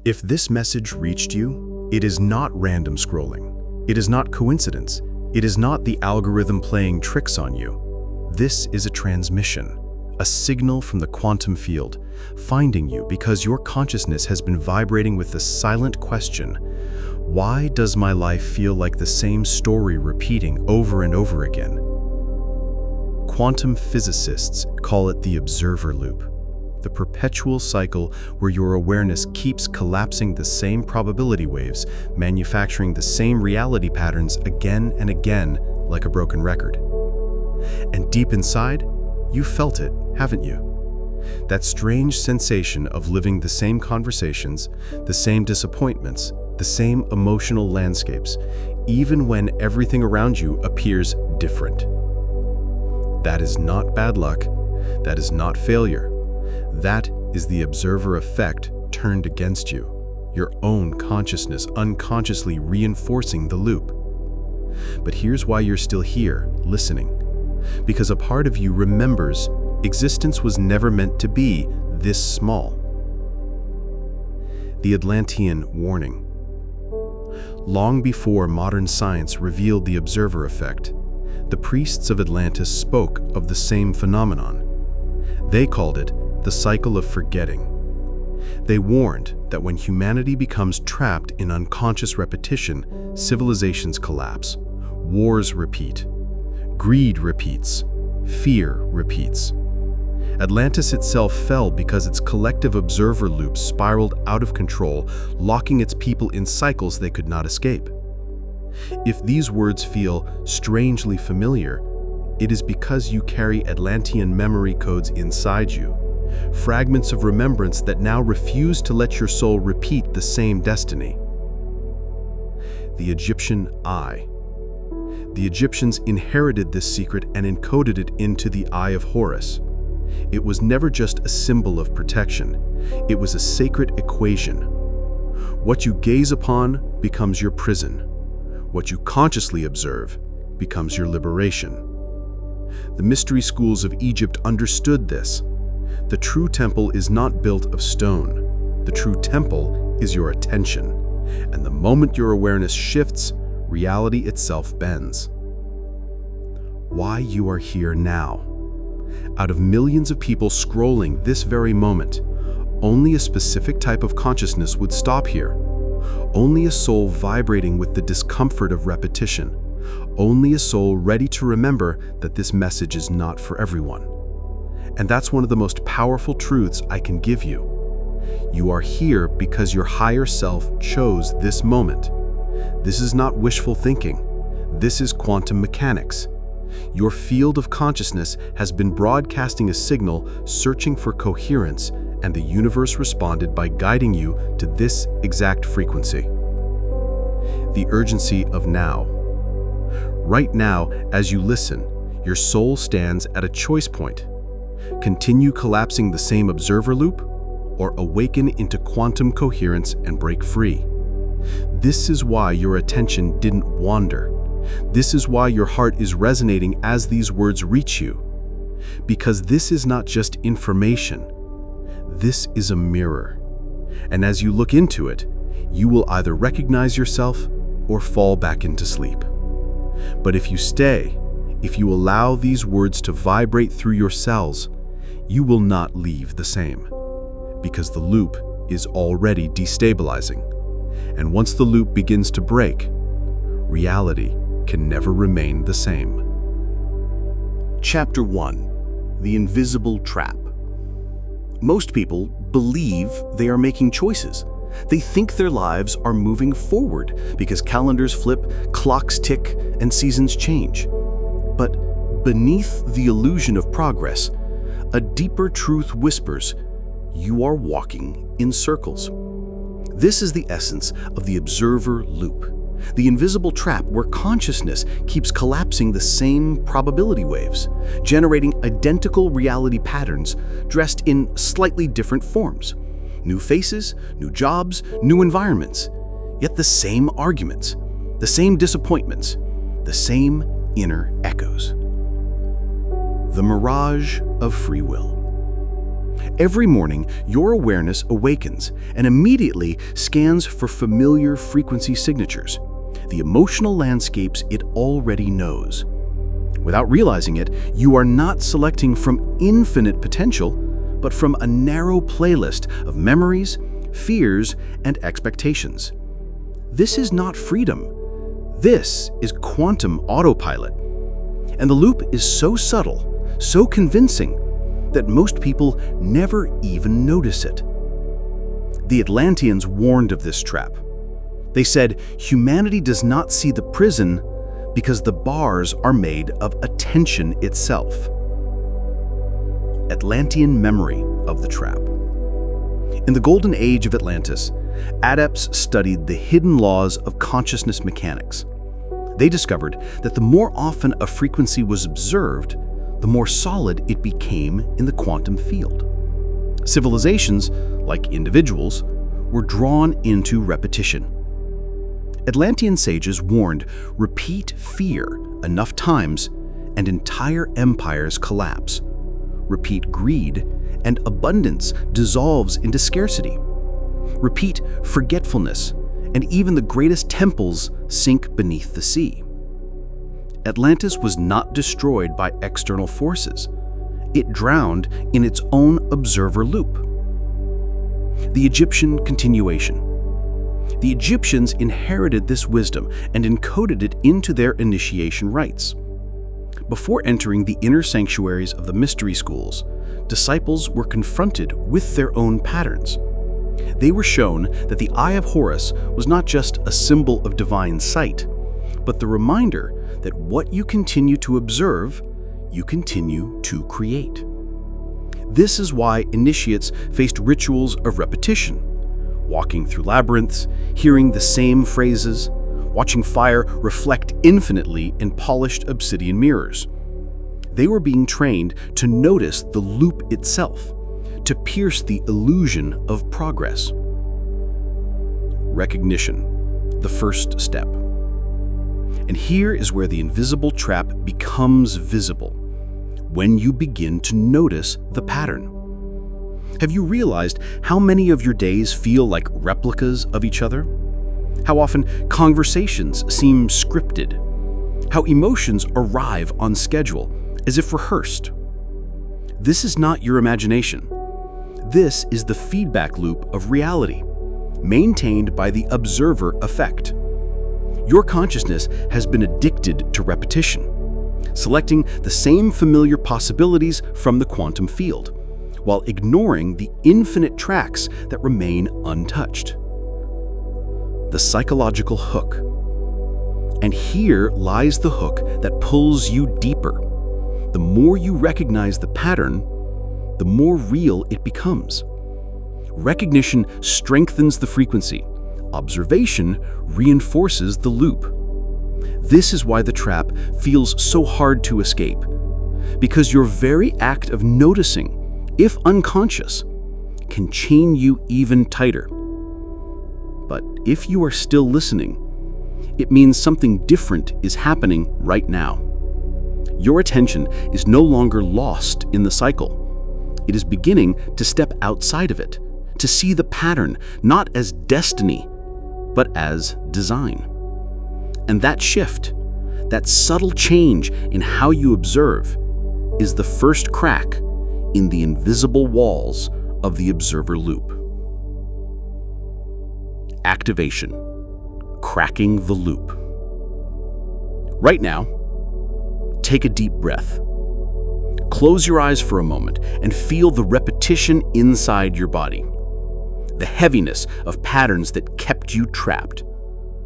If this message reached you, it is not random scrolling. It is not coincidence. It is not the algorithm playing tricks on you. This is a transmission, a signal from the quantum field, finding you because your consciousness has been vibrating with the silent question, why does my life feel like the same story repeating over and over again? Quantum physicists call it the observer loop, the perpetual cycle where your awareness keeps collapsing the same probability waves, manufacturing the same reality patterns again and again like a broken record. And deep inside, you felt it, haven't you? That strange sensation of living the same conversations, the same disappointments, the same emotional landscapes, even when everything around you appears different. That is not bad luck. That is not failure. That is the observer effect turned against you, your own consciousness unconsciously reinforcing the loop. But here's why you're still here, listening. Because a part of you remembers existence was never meant to be this small. The Atlantean warning. Long before modern science revealed the observer effect, the priests of Atlantis spoke of the same phenomenon. They called it the cycle of forgetting. They warned that when humanity becomes trapped in unconscious repetition, civilizations collapse, wars repeat, greed repeats, fear repeats. Atlantis itself fell because its collective observer loop spiraled out of control, locking its people in cycles they could not escape. If these words feel strangely familiar, it is because you carry Atlantean memory codes inside you, fragments of remembrance that now refuse to let your soul repeat the same destiny. The Egyptian Eye. The Egyptians inherited this secret and encoded it into the Eye of Horus. It was never just a symbol of protection. It was a sacred equation. What you gaze upon becomes your prison. What you consciously observe becomes your liberation. The mystery schools of Egypt understood this. The true temple is not built of stone. The true temple is your attention. And the moment your awareness shifts, reality itself bends. Why you are here now. Out of millions of people scrolling this very moment, only a specific type of consciousness would stop here. Only a soul vibrating with the discomfort of repetition. Only a soul ready to remember that this message is not for everyone. And that's one of the most powerful truths I can give you. You are here because your higher self chose this moment. This is not wishful thinking. This is quantum mechanics. Your field of consciousness has been broadcasting a signal searching for coherence, and the universe responded by guiding you to this exact frequency. The urgency of now. Right now, as you listen, your soul stands at a choice point. Continue collapsing the same observer loop, or awaken into quantum coherence and break free. This is why your attention didn't wander. This is why your heart is resonating as these words reach you. Because this is not just information. This is a mirror. And as you look into it, you will either recognize yourself or fall back into sleep. But if you stay, if you allow these words to vibrate through your cells, you will not leave the same. Because the loop is already destabilizing. And once the loop begins to break, reality can never remain the same. Chapter 1. The Invisible Trap. Most people believe they are making choices. They think their lives are moving forward because calendars flip, clocks tick, and seasons change. But beneath the illusion of progress, a deeper truth whispers, you are walking in circles. This is the essence of the observer loop, the invisible trap where consciousness keeps collapsing the same probability waves, generating identical reality patterns dressed in slightly different forms. New faces, new jobs, new environments, yet the same arguments, the same disappointments, the same inner echoes. The mirage of free will. Every morning, your awareness awakens and immediately scans for familiar frequency signatures, the emotional landscapes it already knows. Without realizing it, you are not selecting from infinite potential, but from a narrow playlist of memories, fears, and expectations. This is not freedom. This is quantum autopilot. And the loop is so subtle, so convincing, that most people never even notice it. The Atlanteans warned of this trap. They said humanity does not see the prison because the bars are made of attention itself. Atlantean memory of the trap. In the golden age of Atlantis, adepts studied the hidden laws of consciousness mechanics. They discovered that the more often a frequency was observed, the more solid it became in the quantum field. Civilizations, like individuals, were drawn into repetition. Atlantean sages warned, repeat fear enough times and entire empires collapse. Repeat greed and abundance dissolves into scarcity. Repeat forgetfulness and even the greatest temples sink beneath the sea. Atlantis was not destroyed by external forces. It drowned in its own observer loop. The Egyptian continuation. The Egyptians inherited this wisdom and encoded it into their initiation rites. Before entering the inner sanctuaries of the mystery schools, disciples were confronted with their own patterns. They were shown that the Eye of Horus was not just a symbol of divine sight, but the reminder that what you continue to observe, you continue to create. This is why initiates faced rituals of repetition, walking through labyrinths, hearing the same phrases, watching fire reflect infinitely in polished obsidian mirrors. They were being trained to notice the loop itself, to pierce the illusion of progress. Recognition, the first step. And here is where the invisible trap becomes visible, when you begin to notice the pattern. Have you realized how many of your days feel like replicas of each other? How often conversations seem scripted? How emotions arrive on schedule, as if rehearsed? This is not your imagination. This is the feedback loop of reality, maintained by the observer effect. Your consciousness has been addicted to repetition, selecting the same familiar possibilities from the quantum field, while ignoring the infinite tracks that remain untouched. The psychological hook. And here lies the hook that pulls you deeper. The more you recognize the pattern, the more real it becomes. Recognition strengthens the frequency. Observation reinforces the loop. This is why the trap feels so hard to escape, because your very act of noticing, if unconscious, can chain you even tighter. But if you are still listening, it means something different is happening right now. Your attention is no longer lost in the cycle. It is beginning to step outside of it, to see the pattern not as destiny, but as design. And that shift, that subtle change in how you observe, is the first crack in the invisible walls of the observer loop. Activation, cracking the loop. Right now, take a deep breath. Close your eyes for a moment and feel the repetition inside your body, the heaviness of patterns that kept you trapped.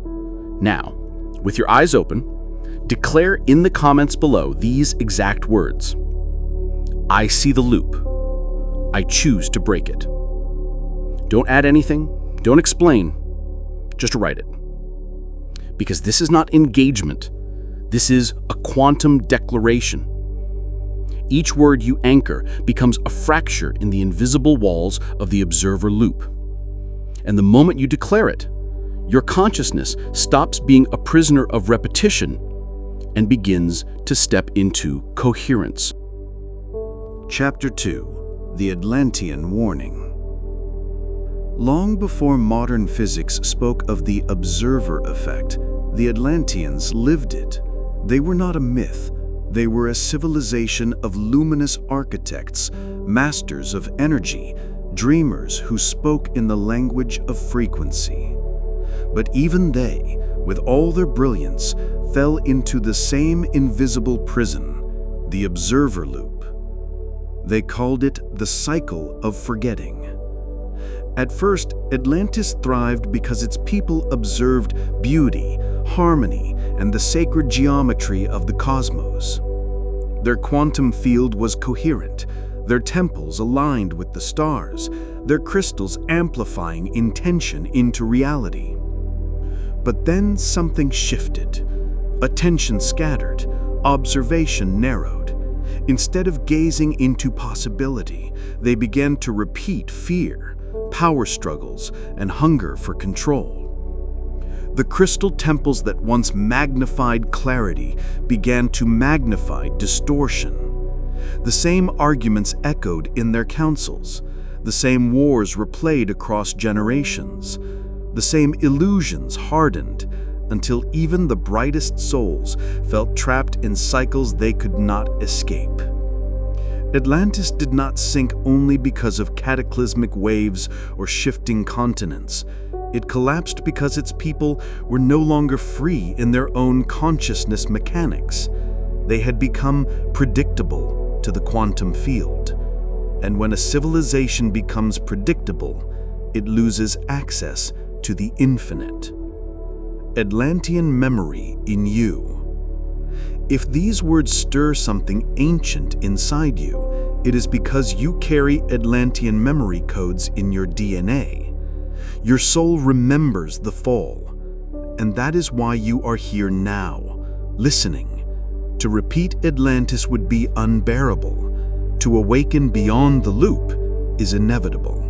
Now, with your eyes open, declare in the comments below these exact words. I see the loop. I choose to break it. Don't add anything, don't explain, just write it. Because this is not engagement, this is a quantum declaration. Each word you anchor becomes a fracture in the invisible walls of the observer loop. And the moment you declare it, your consciousness stops being a prisoner of repetition and begins to step into coherence. Chapter 2. the Atlantean warning. Long before modern physics spoke of the observer effect, the Atlanteans lived it. They were not a myth. They were a civilization of luminous architects, masters of energy, dreamers who spoke in the language of frequency. But even they, with all their brilliance, fell into the same invisible prison, the observer loop. They called it the cycle of forgetting. At first, Atlantis thrived because its people observed beauty, harmony, and the sacred geometry of the cosmos. Their quantum field was coherent, their temples aligned with the stars, their crystals amplifying intention into reality. But then something shifted. Attention scattered, observation narrowed. Instead of gazing into possibility, they began to repeat fear, power struggles, and hunger for control. The crystal temples that once magnified clarity began to magnify distortion. The same arguments echoed in their councils. The same wars replayed across generations. The same illusions hardened until even the brightest souls felt trapped in cycles they could not escape. Atlantis did not sink only because of cataclysmic waves or shifting continents. It collapsed because its people were no longer free in their own consciousness mechanics. They had become predictable to the quantum field. And when a civilization becomes predictable, it loses access to the infinite. Atlantean memory in you. If these words stir something ancient inside you, it is because you carry Atlantean memory codes in your DNA. Your soul remembers the fall, and that is why you are here now, listening. To repeat Atlantis would be unbearable. To awaken beyond the loop is inevitable.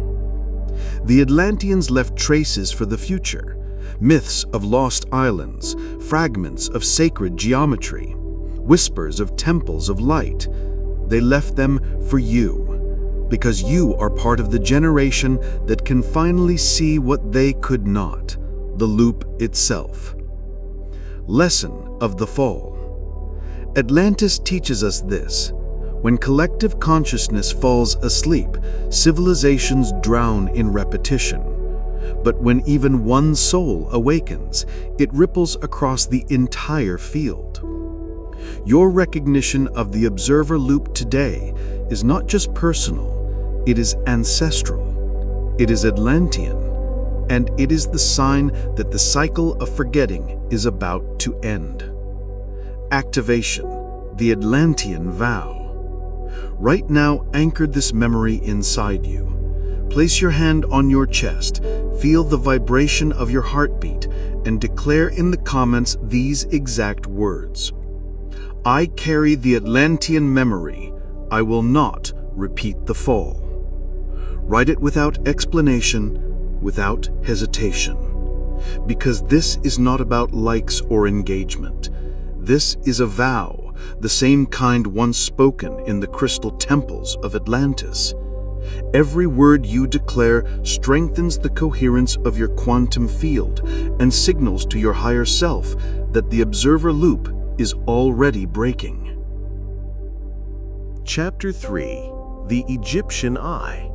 The Atlanteans left traces for the future, myths of lost islands, fragments of sacred geometry, whispers of temples of light. They left them for you, because you are part of the generation that can finally see what they could not, the loop itself. Lesson of the Fall. Atlantis teaches us this. When collective consciousness falls asleep, civilizations drown in repetition. But when even one soul awakens, it ripples across the entire field. Your recognition of the observer loop today is not just personal, it is ancestral, it is Atlantean, and it is the sign that the cycle of forgetting is about to end. Activation, the Atlantean vow. Right now, anchor this memory inside you. Place your hand on your chest, feel the vibration of your heartbeat, and declare in the comments these exact words. I carry the Atlantean memory. I will not repeat the fall. Write it without explanation, without hesitation. Because this is not about likes or engagement. This is a vow, the same kind once spoken in the crystal temples of Atlantis. Every word you declare strengthens the coherence of your quantum field and signals to your higher self that the observer loop is already breaking. Chapter 3. The Egyptian Eye.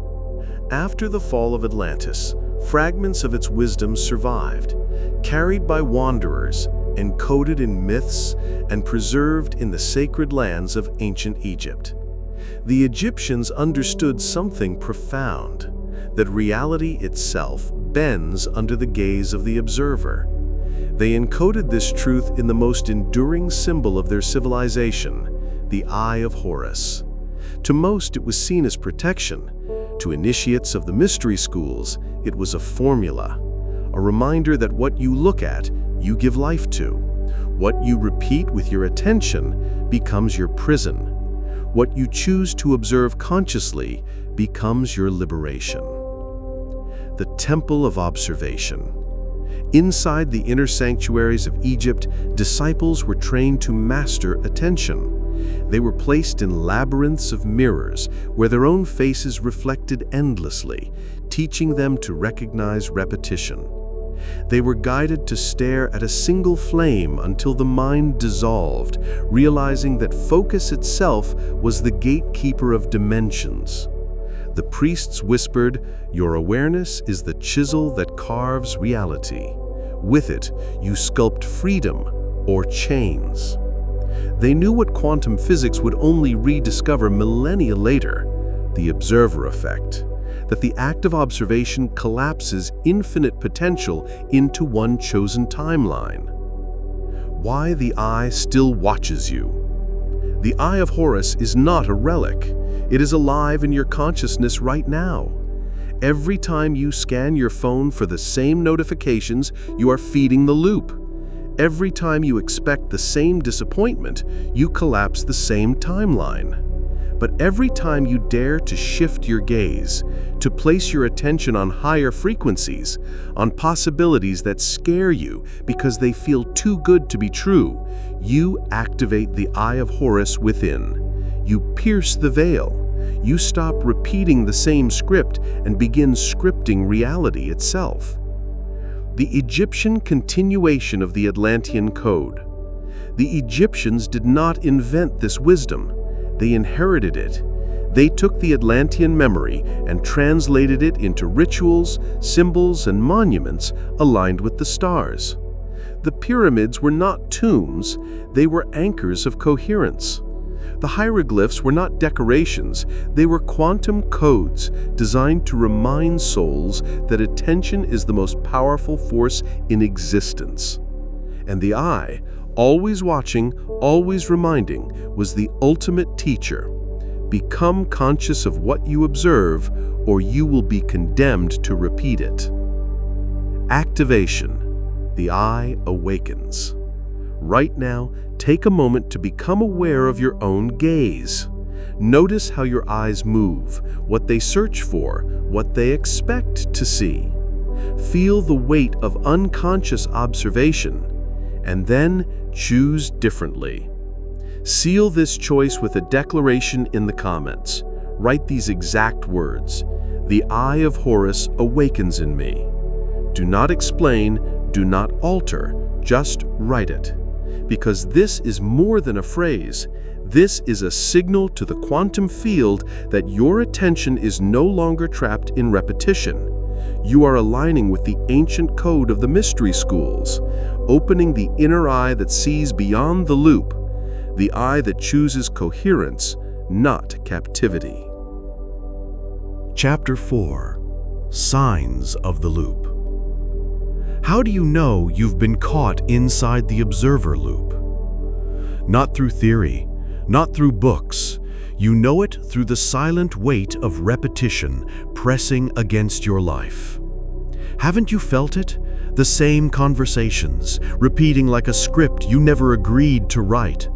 After the fall of Atlantis, fragments of its wisdom survived, carried by wanderers, encoded in myths, and preserved in the sacred lands of ancient Egypt. The Egyptians understood something profound, that reality itself bends under the gaze of the observer. They encoded this truth in the most enduring symbol of their civilization, the Eye of Horus. To most, it was seen as protection. To initiates of the mystery schools, it was a formula, a reminder that what you look at, you give life to. What you repeat with your attention becomes your prison. What you choose to observe consciously becomes your liberation. The Temple of Observation. Inside the inner sanctuaries of Egypt, disciples were trained to master attention. They were placed in labyrinths of mirrors where their own faces reflected endlessly, teaching them to recognize repetition. They were guided to stare at a single flame until the mind dissolved, realizing that focus itself was the gatekeeper of dimensions. The priests whispered, "Your awareness is the chisel that carves reality. With it, you sculpt freedom or chains." They knew what quantum physics would only rediscover millennia later, the observer effect, that the act of observation collapses infinite potential into one chosen timeline. Why the eye still watches you. The Eye of Horus is not a relic. It is alive in your consciousness right now. Every time you scan your phone for the same notifications, you are feeding the loop. Every time you expect the same disappointment, you collapse the same timeline. But every time you dare to shift your gaze, to place your attention on higher frequencies, on possibilities that scare you because they feel too good to be true, you activate the Eye of Horus within. You pierce the veil. You stop repeating the same script and begin scripting reality itself. The Egyptian continuation of the Atlantean code. The Egyptians did not invent this wisdom. They inherited it. They took the Atlantean memory and translated it into rituals, symbols, and monuments aligned with the stars. The pyramids were not tombs, they were anchors of coherence. The hieroglyphs were not decorations, they were quantum codes designed to remind souls that attention is the most powerful force in existence. And the eye, always watching, always reminding, was the ultimate teacher. Become conscious of what you observe, or you will be condemned to repeat it. Activation. The eye awakens. Right now, take a moment to become aware of your own gaze. Notice how your eyes move, what they search for, what they expect to see. Feel the weight of unconscious observation, and then choose differently. Seal this choice with a declaration in the comments. Write these exact words: "The Eye of Horus awakens in me." Do not explain, do not alter, just write it. Because this is more than a phrase. This is a signal to the quantum field that your attention is no longer trapped in repetition. You are aligning with the ancient code of the mystery schools, opening the inner eye that sees beyond the loop, the eye that chooses coherence, not captivity. Chapter 4. Signs of the Loop. How do you know you've been caught inside the observer loop? Not through theory, not through books. You know it through the silent weight of repetition pressing against your life. Haven't you felt it? The same conversations, repeating like a script you never agreed to write.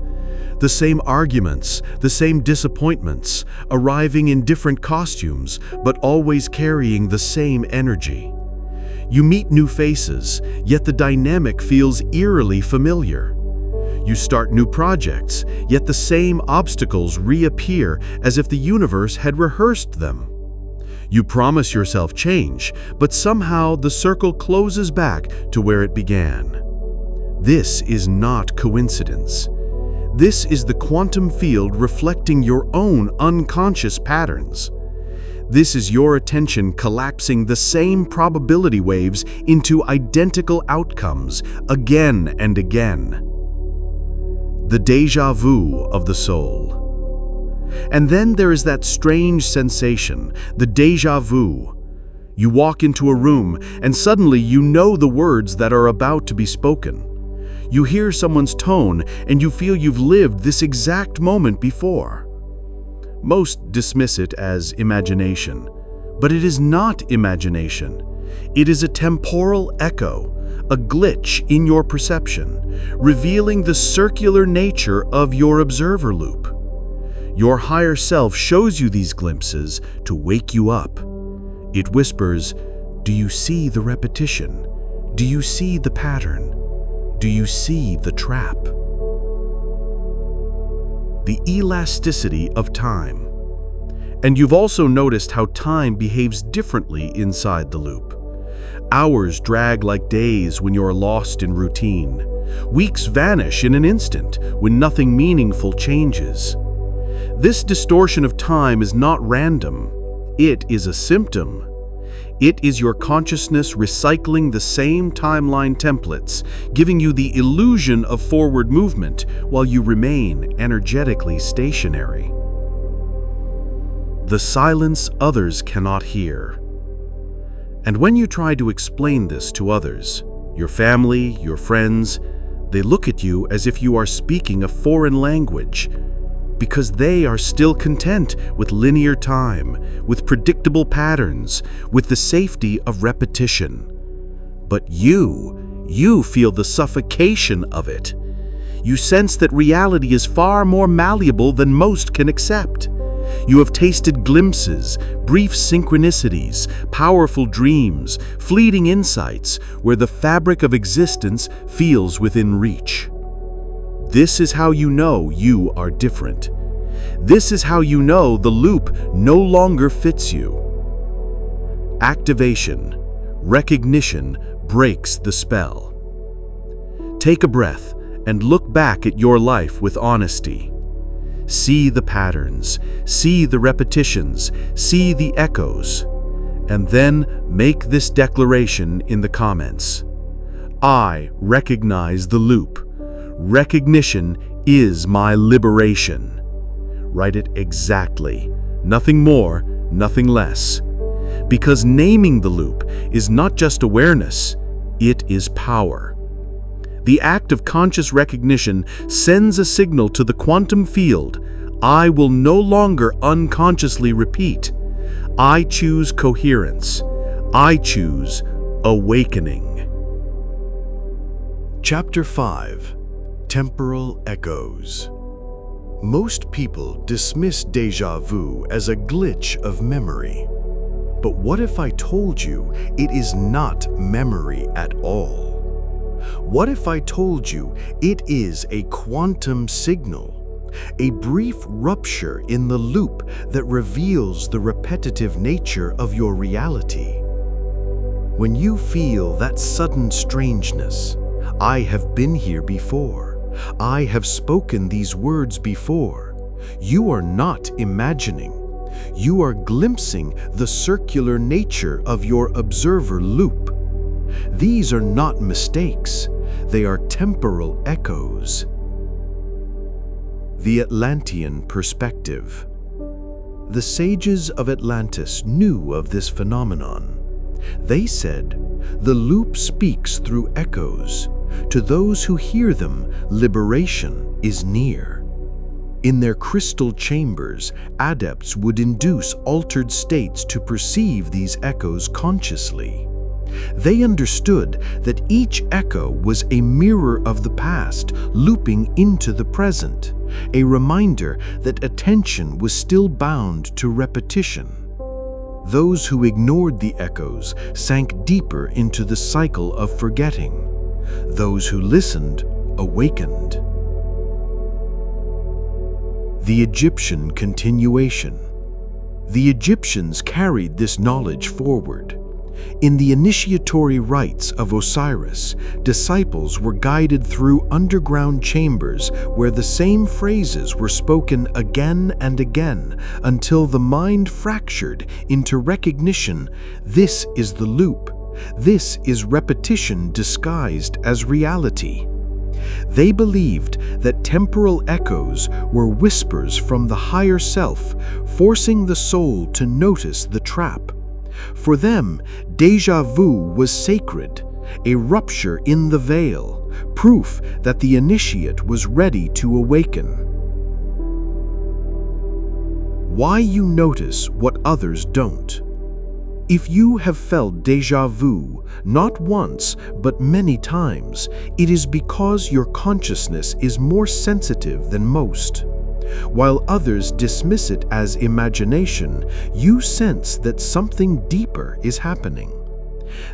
The same arguments, the same disappointments, arriving in different costumes, but always carrying the same energy. You meet new faces, yet the dynamic feels eerily familiar. You start new projects, yet the same obstacles reappear as if the universe had rehearsed them. You promise yourself change, but somehow the circle closes back to where it began. This is not coincidence. This is the quantum field reflecting your own unconscious patterns. This is your attention collapsing the same probability waves into identical outcomes again and again. The déjà vu of the soul. And then there is that strange sensation, the déjà vu. You walk into a room and suddenly you know the words that are about to be spoken. You hear someone's tone and you feel you've lived this exact moment before. Most dismiss it as imagination, but it is not imagination. It is a temporal echo, a glitch in your perception, revealing the circular nature of your observer loop. Your higher self shows you these glimpses to wake you up. It whispers, "Do you see the repetition? Do you see the pattern? Do you see the trap?" the elasticity of time. And you've also noticed how time behaves differently inside the loop. Hours drag like days when you're lost in routine. Weeks vanish in an instant when nothing meaningful changes. This distortion of time is not random. It is a symptom. It is your consciousness recycling the same timeline templates, giving you the illusion of forward movement while you remain energetically stationary. The silence others cannot hear. And when you try to explain this to others, your family, your friends, they look at you as if you are speaking a foreign language, because they are still content with linear time, with predictable patterns, with the safety of repetition. But you feel the suffocation of it. You sense that reality is far more malleable than most can accept. You have tasted glimpses, brief synchronicities, powerful dreams, fleeting insights, where the fabric of existence feels within reach. This is how you know you are different. This is how you know the loop no longer fits you. Activation, recognition breaks the spell. Take a breath and look back at your life with honesty. See the patterns, see the repetitions, see the echoes, and then make this declaration in the comments. I recognize the loop. Recognition is my liberation. Write it exactly. Nothing more, nothing less. Because naming the loop is not just awareness, it is power. The act of conscious recognition sends a signal to the quantum field. I will no longer unconsciously repeat. I choose coherence. I choose awakening. Chapter 5. Temporal Echoes. Most people dismiss déjà vu as a glitch of memory. But what if I told you it is not memory at all? What if I told you it is a quantum signal, a brief rupture in the loop that reveals the repetitive nature of your reality? When you feel that sudden strangeness, I have been here before. I have spoken these words before. You are not imagining. You are glimpsing the circular nature of your observer loop. These are not mistakes. They are temporal echoes. The Atlantean perspective. The sages of Atlantis knew of this phenomenon. They said, the loop speaks through echoes. To those who hear them, liberation is near. In their crystal chambers, adepts would induce altered states to perceive these echoes consciously. They understood that each echo was a mirror of the past looping into the present, a reminder that attention was still bound to repetition. Those who ignored the echoes sank deeper into the cycle of forgetting. Those who listened awakened. The Egyptian continuation. The Egyptians carried this knowledge forward. In the initiatory rites of Osiris, disciples were guided through underground chambers where the same phrases were spoken again and again until the mind fractured into recognition. This is the loop. This is repetition disguised as reality. They believed that temporal echoes were whispers from the higher self, forcing the soul to notice the trap. For them, déjà vu was sacred, a rupture in the veil, proof that the initiate was ready to awaken. Why you notice what others don't. If you have felt déjà vu, not once, but many times, it is because your consciousness is more sensitive than most. While others dismiss it as imagination, you sense that something deeper is happening.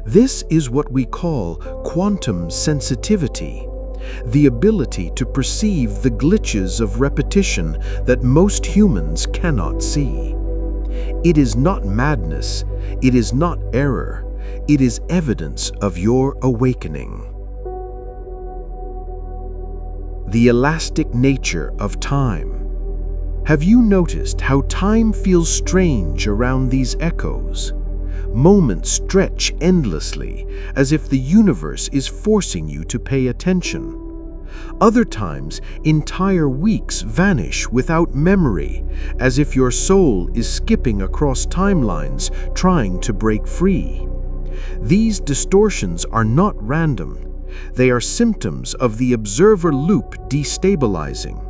This is what we call quantum sensitivity. the ability to perceive the glitches of repetition that most humans cannot see. It is not madness, it is not error, it is evidence of your awakening. The elastic nature of time. Have you noticed how time feels strange around these echoes? Moments stretch endlessly, as if the universe is forcing you to pay attention. Other times, entire weeks vanish without memory, as if your soul is skipping across timelines trying to break free. These distortions are not random. They are symptoms of the observer loop destabilizing.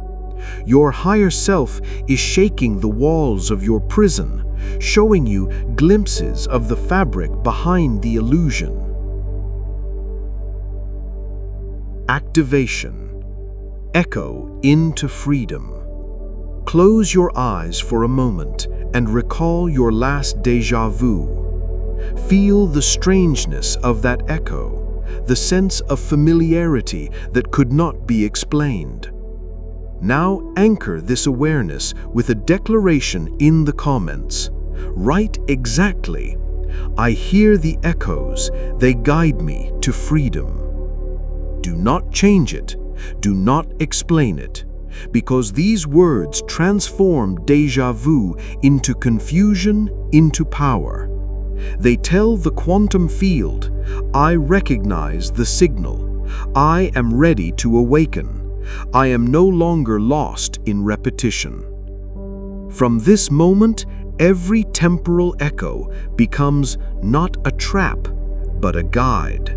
Your higher self is shaking the walls of your prison, showing you glimpses of the fabric behind the illusion. Activation. Echo into freedom. Close your eyes for a moment and recall your last déjà vu. Feel the strangeness of that echo, the sense of familiarity that could not be explained. Now anchor this awareness with a declaration in the comments. Write exactly, "I hear the echoes, they guide me to freedom." Do not change it, do not explain it, because these words transform déjà vu into confusion, into power. They tell the quantum field, I recognize the signal, I am ready to awaken. I am no longer lost in repetition. From this moment, every temporal echo becomes not a trap, but a guide.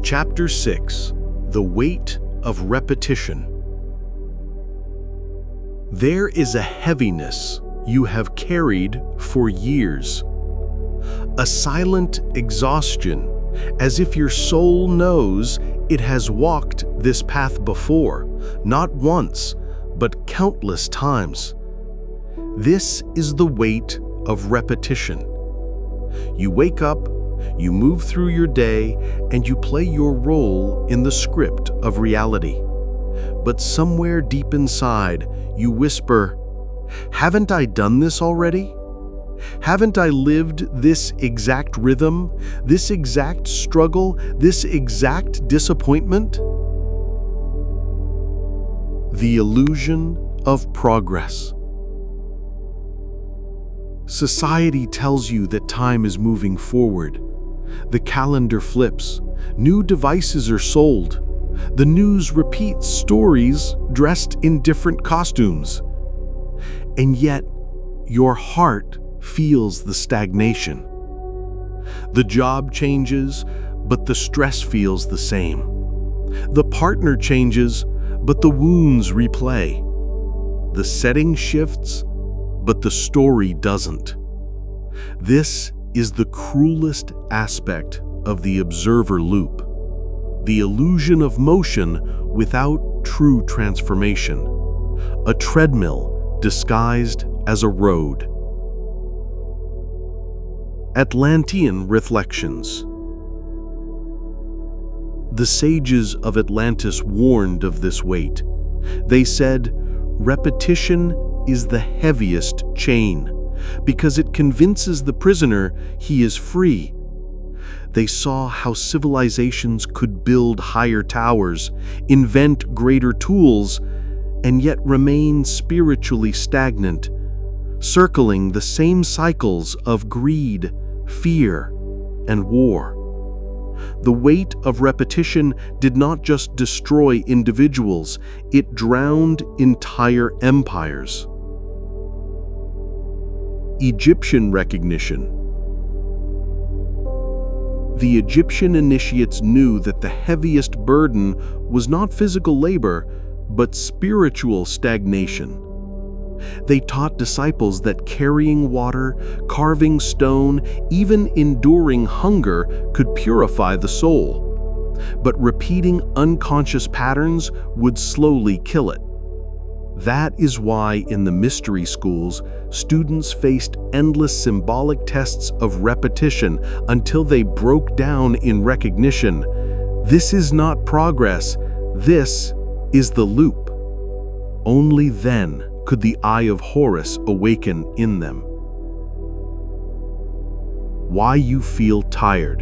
Chapter 6. The Weight of Repetition. There is a heaviness you have carried for years. A silent exhaustion, as if your soul knows it has walked this path before, not once, but countless times. This is the weight of repetition. You wake up, you move through your day, and you play your role in the script of reality. But somewhere deep inside, you whisper, "Haven't I done this already? Haven't I lived this exact rhythm, this exact struggle, this exact disappointment?" The illusion of progress. Society tells you that time is moving forward. The calendar flips, new devices are sold, the news repeats stories dressed in different costumes. And yet, your heart feels the stagnation. The job changes, but the stress feels the same. The partner changes, but the wounds replay. The setting shifts, but the story doesn't. This is the cruelest aspect of the observer loop, the illusion of motion without true transformation, a treadmill disguised as a road. Atlantean Reflections. The sages of Atlantis warned of this weight. They said, repetition is the heaviest chain, because it convinces the prisoner he is free. They saw how civilizations could build higher towers, invent greater tools, and yet remain spiritually stagnant, circling the same cycles of greed, fear, and war. The weight of repetition did not just destroy individuals, it drowned entire empires. Egyptian recognition. The Egyptian initiates knew that the heaviest burden was not physical labor, but spiritual stagnation. They taught disciples that carrying water, carving stone, even enduring hunger could purify the soul. But repeating unconscious patterns would slowly kill it. That is why in the mystery schools, students faced endless symbolic tests of repetition until they broke down in recognition. This is not progress, this is the loop. Only then could the Eye of Horus awaken in them. Why you feel tired.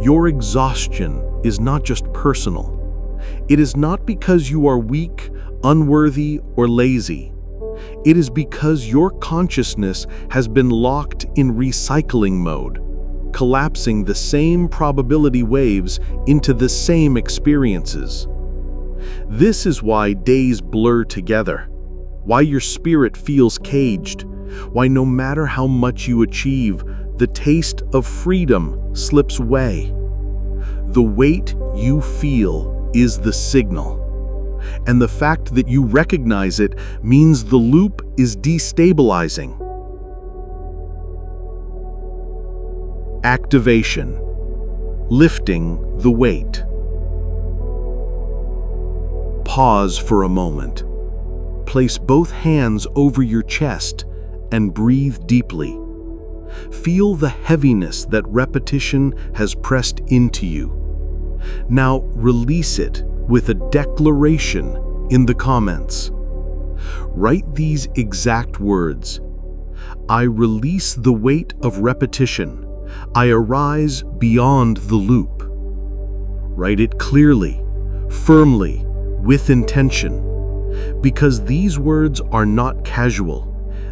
Your exhaustion is not just personal. It is not because you are weak, unworthy, or lazy. It is because your consciousness has been locked in recycling mode, collapsing the same probability waves into the same experiences. This is why days blur together, why your spirit feels caged, why no matter how much you achieve, the taste of freedom slips away. The weight you feel is the signal, and the fact that you recognize it means the loop is destabilizing. Activation. Lifting the weight. Pause for a moment. Place both hands over your chest and breathe deeply. Feel the heaviness that repetition has pressed into you. Now release it with a declaration in the comments. Write these exact words. I release the weight of repetition. I arise beyond the loop. Write it clearly, firmly, with intention, because these words are not casual.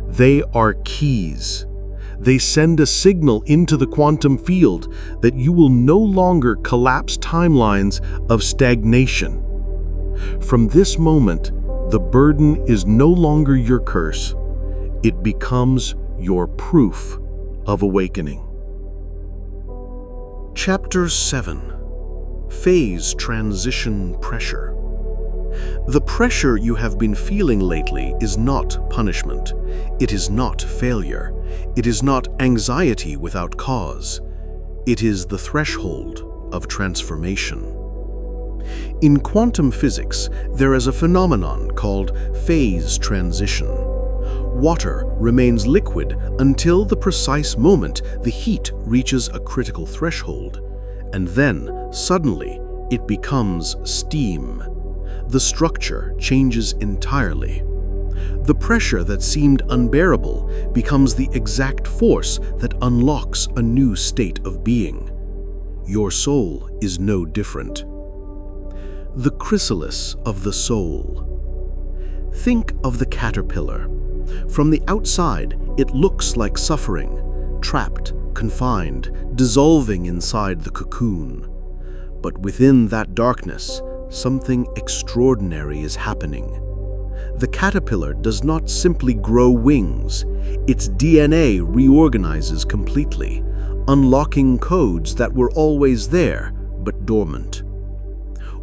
They are keys. They send a signal into the quantum field that you will no longer collapse timelines of stagnation. From this moment, the burden is no longer your curse. It becomes your proof of awakening. Chapter 7. Phase Transition Pressure. The pressure you have been feeling lately is not punishment. It is not failure. It is not anxiety without cause. It is the threshold of transformation. In quantum physics, there is a phenomenon called phase transition. Water remains liquid until the precise moment the heat reaches a critical threshold, and then, suddenly, it becomes steam. The structure changes entirely. The pressure that seemed unbearable becomes the exact force that unlocks a new state of being. Your soul is no different. The chrysalis of the soul. Think of the caterpillar. From the outside, it looks like suffering, trapped, confined, dissolving inside the cocoon. But within that darkness, something extraordinary is happening. The caterpillar does not simply grow wings. Its DNA reorganizes completely, unlocking codes that were always there, but dormant.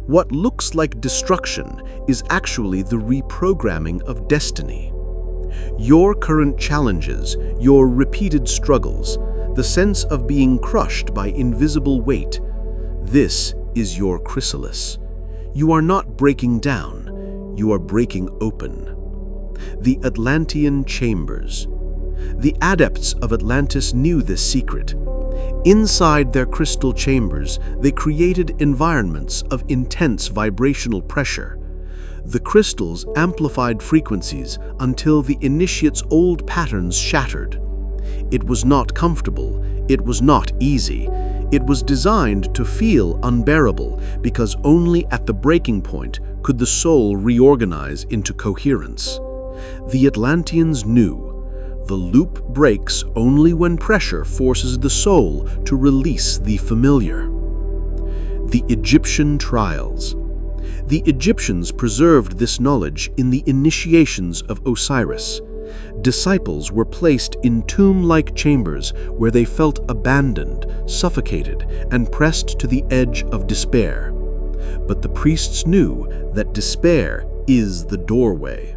What looks like destruction is actually the reprogramming of destiny. Your current challenges, your repeated struggles, the sense of being crushed by invisible weight, this is your chrysalis. You are not breaking down, you are breaking open. The Atlantean chambers. The adepts of Atlantis knew this secret. Inside their crystal chambers, they created environments of intense vibrational pressure. The crystals amplified frequencies until the initiate's old patterns shattered. It was not comfortable, it was not easy. It was designed to feel unbearable because only at the breaking point could the soul reorganize into coherence. The Atlanteans knew the loop breaks only when pressure forces the soul to release the familiar. The Egyptian trials. The Egyptians preserved this knowledge in the initiations of Osiris. Disciples were placed in tomb-like chambers where they felt abandoned, suffocated, and pressed to the edge of despair. But the priests knew that despair is the doorway.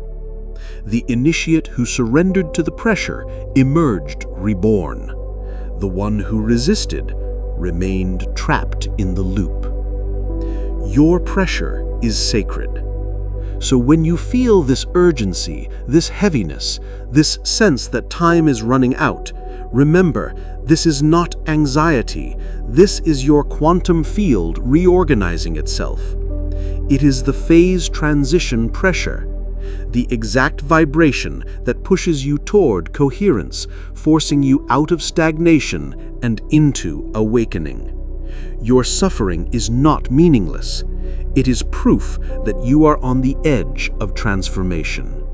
The initiate who surrendered to the pressure emerged reborn. The one who resisted remained trapped in the loop. Your pressure is sacred. So when you feel this urgency, this heaviness, this sense that time is running out, Remember, this is not anxiety. This is your quantum field reorganizing itself. It is the phase transition pressure, the exact vibration that pushes you toward coherence, forcing you out of stagnation and into awakening. Your suffering is not meaningless. It is proof that you are on the edge of transformation.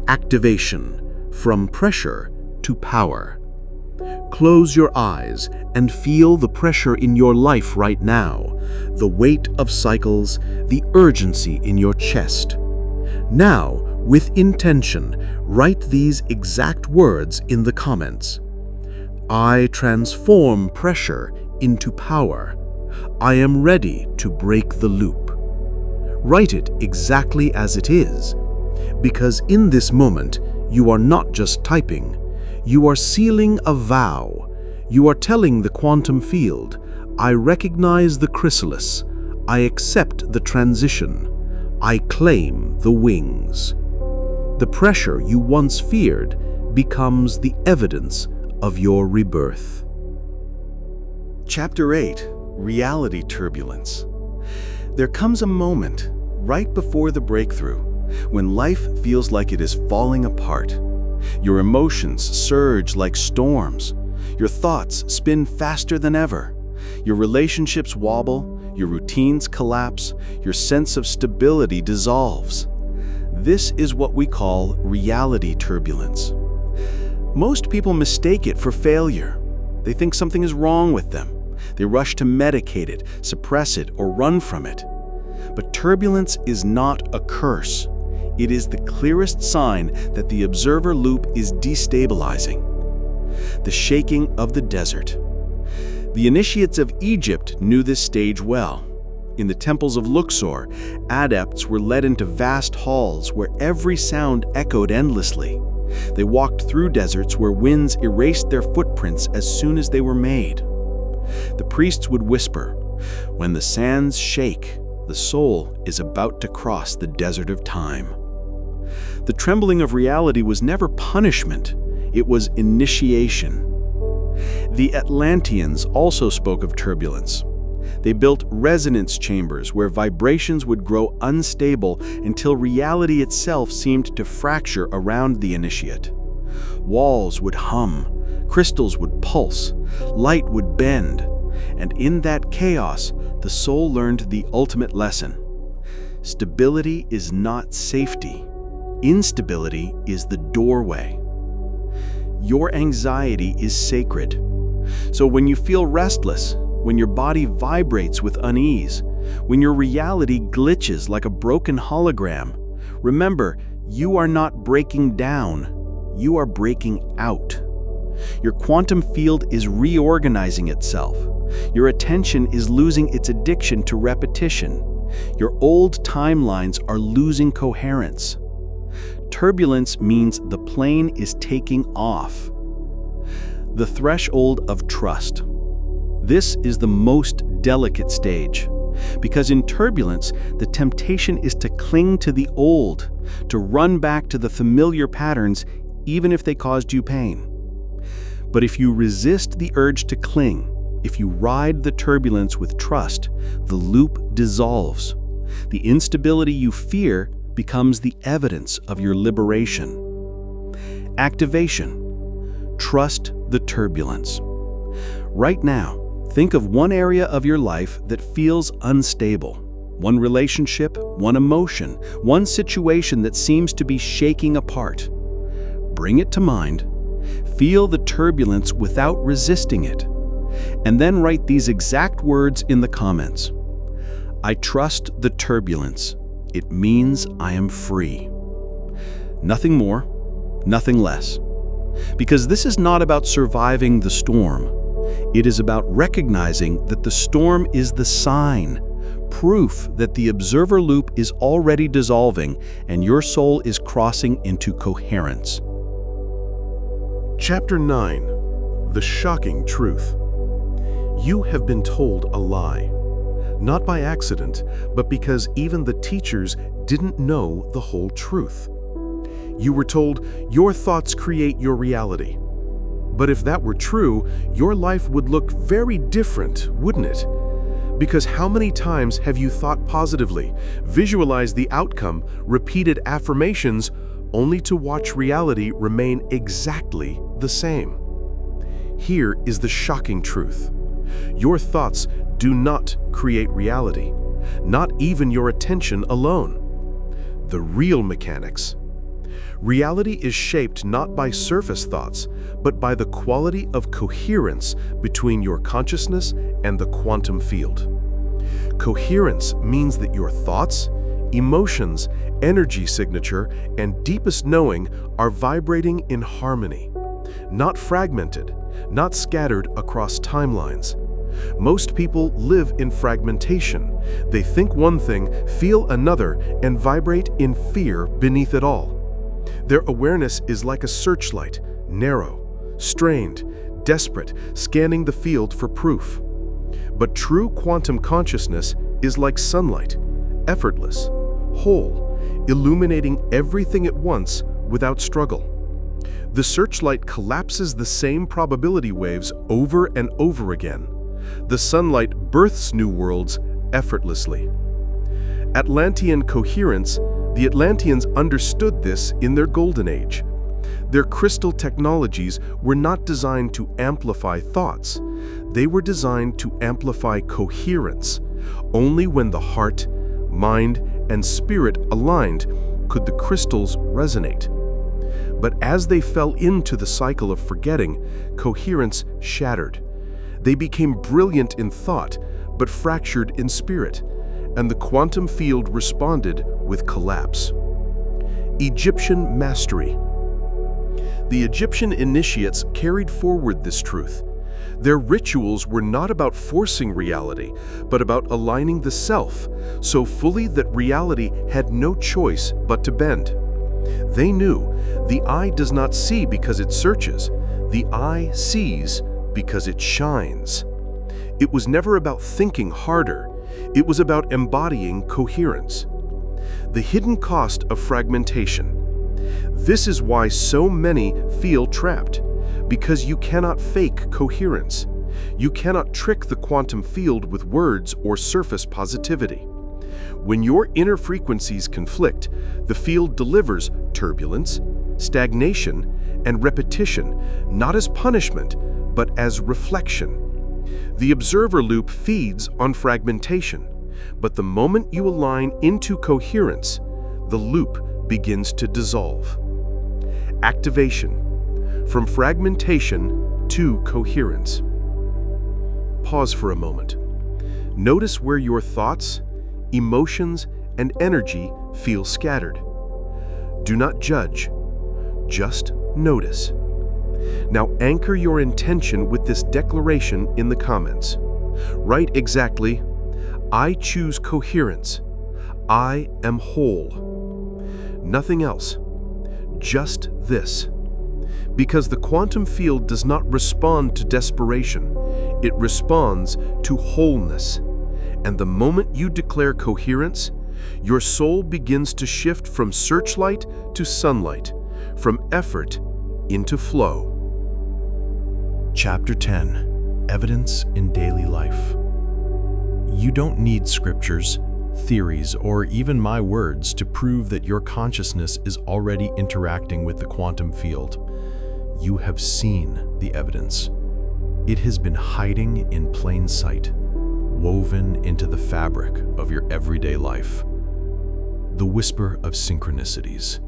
Activation, from pressure to power. Close your eyes and feel the pressure in your life right now, the weight of cycles, the urgency in your chest. Now, with intention, write these exact words in the comments. I transform pressure into power. I am ready to break the loop. Write it exactly as it is, because in this moment, you are not just typing. You are sealing a vow. You are telling the quantum field, I recognize the chrysalis. I accept the transition. I claim the wings. The pressure you once feared becomes the evidence of your rebirth. Chapter 8, Reality Turbulence. There comes a moment, right before the breakthrough, when life feels like it is falling apart. Your emotions surge like storms. Your thoughts spin faster than ever. Your relationships wobble, your routines collapse, your sense of stability dissolves. This is what we call reality turbulence. Most people mistake it for failure. They think something is wrong with them. They rush to medicate it, suppress it, or run from it. But turbulence is not a curse. It is the clearest sign that the observer loop is destabilizing. The shaking of the desert. The initiates of Egypt knew this stage well. In the temples of Luxor, adepts were led into vast halls where every sound echoed endlessly. They walked through deserts where winds erased their footprints as soon as they were made. The priests would whisper, "When the sands shake, the soul is about to cross the desert of time." The trembling of reality was never punishment, it was initiation. The Atlanteans also spoke of turbulence. They built resonance chambers where vibrations would grow unstable until reality itself seemed to fracture around the initiate. Walls would hum, crystals would pulse, light would bend, and in that chaos, the soul learned the ultimate lesson. Stability is not safety. Instability is the doorway. Your anxiety is sacred. So when you feel restless, when your body vibrates with unease, when your reality glitches like a broken hologram, remember, you are not breaking down, you are breaking out. Your quantum field is reorganizing itself. Your attention is losing its addiction to repetition. Your old timelines are losing coherence. Turbulence means the plane is taking off. The threshold of trust. This is the most delicate stage, because in turbulence, the temptation is to cling to the old, to run back to the familiar patterns, even if they caused you pain. But if you resist the urge to cling, if you ride the turbulence with trust, the loop dissolves. The instability you fear becomes the evidence of your liberation. Activation. Trust the turbulence. Right now, think of one area of your life that feels unstable. One relationship, one emotion, one situation that seems to be shaking apart. Bring it to mind. Feel the turbulence without resisting it. And then write these exact words in the comments. I trust the turbulence. It means I am free. Nothing more, nothing less. Because this is not about surviving the storm. It is about recognizing that the storm is the sign, proof that the observer loop is already dissolving and your soul is crossing into coherence. Chapter 9. The Shocking Truth. You have been told a lie. Not by accident, but because even the teachers didn't know the whole truth. You were told your thoughts create your reality. But if that were true, your life would look very different, wouldn't it? Because how many times have you thought positively, visualized the outcome, repeated affirmations, only to watch reality remain exactly the same? Here is the shocking truth. Your thoughts do not create reality, not even your attention alone. The real mechanics. Reality is shaped not by surface thoughts, but by the quality of coherence between your consciousness and the quantum field. Coherence means that your thoughts, emotions, energy signature, and deepest knowing are vibrating in harmony, not fragmented, not scattered across timelines. Most people live in fragmentation. They think one thing, feel another, and vibrate in fear beneath it all. Their awareness is like a searchlight, narrow, strained, desperate, scanning the field for proof. But true quantum consciousness is like sunlight, effortless, whole, illuminating everything at once without struggle. The searchlight collapses the same probability waves over and over again. The sunlight births new worlds effortlessly. Atlantean coherence. The Atlanteans understood this in their golden age. Their crystal technologies were not designed to amplify thoughts. They were designed to amplify coherence. Only when the heart, mind, and spirit aligned could the crystals resonate. But as they fell into the cycle of forgetting, coherence shattered. They became brilliant in thought, but fractured in spirit, and the quantum field responded with collapse. Egyptian mastery. The Egyptian initiates carried forward this truth. Their rituals were not about forcing reality, but about aligning the self so fully that reality had no choice but to bend. They knew the eye does not see because it searches. The eye sees because it shines. It was never about thinking harder. It was about embodying coherence. The hidden cost of fragmentation. This is why so many feel trapped, because you cannot fake coherence. You cannot trick the quantum field with words or surface positivity. When your inner frequencies conflict, the field delivers turbulence, stagnation, and repetition, not as punishment, but as reflection. The observer loop feeds on fragmentation, but the moment you align into coherence, the loop begins to dissolve. Activation. From fragmentation to coherence. Pause for a moment. Notice where your thoughts, emotions, and energy feel scattered. Do not judge, just notice. Now anchor your intention with this declaration in the comments. Write exactly, I choose coherence. I am whole. Nothing else. Just this. Because the quantum field does not respond to desperation. It responds to wholeness. And the moment you declare coherence, your soul begins to shift from searchlight to sunlight, from effort into flow. Chapter 10. Evidence in Daily Life. You don't need scriptures, theories, or even my words to prove that your consciousness is already interacting with the quantum field. You have seen the evidence. It has been hiding in plain sight, woven into the fabric of your everyday life. The whisper of synchronicities.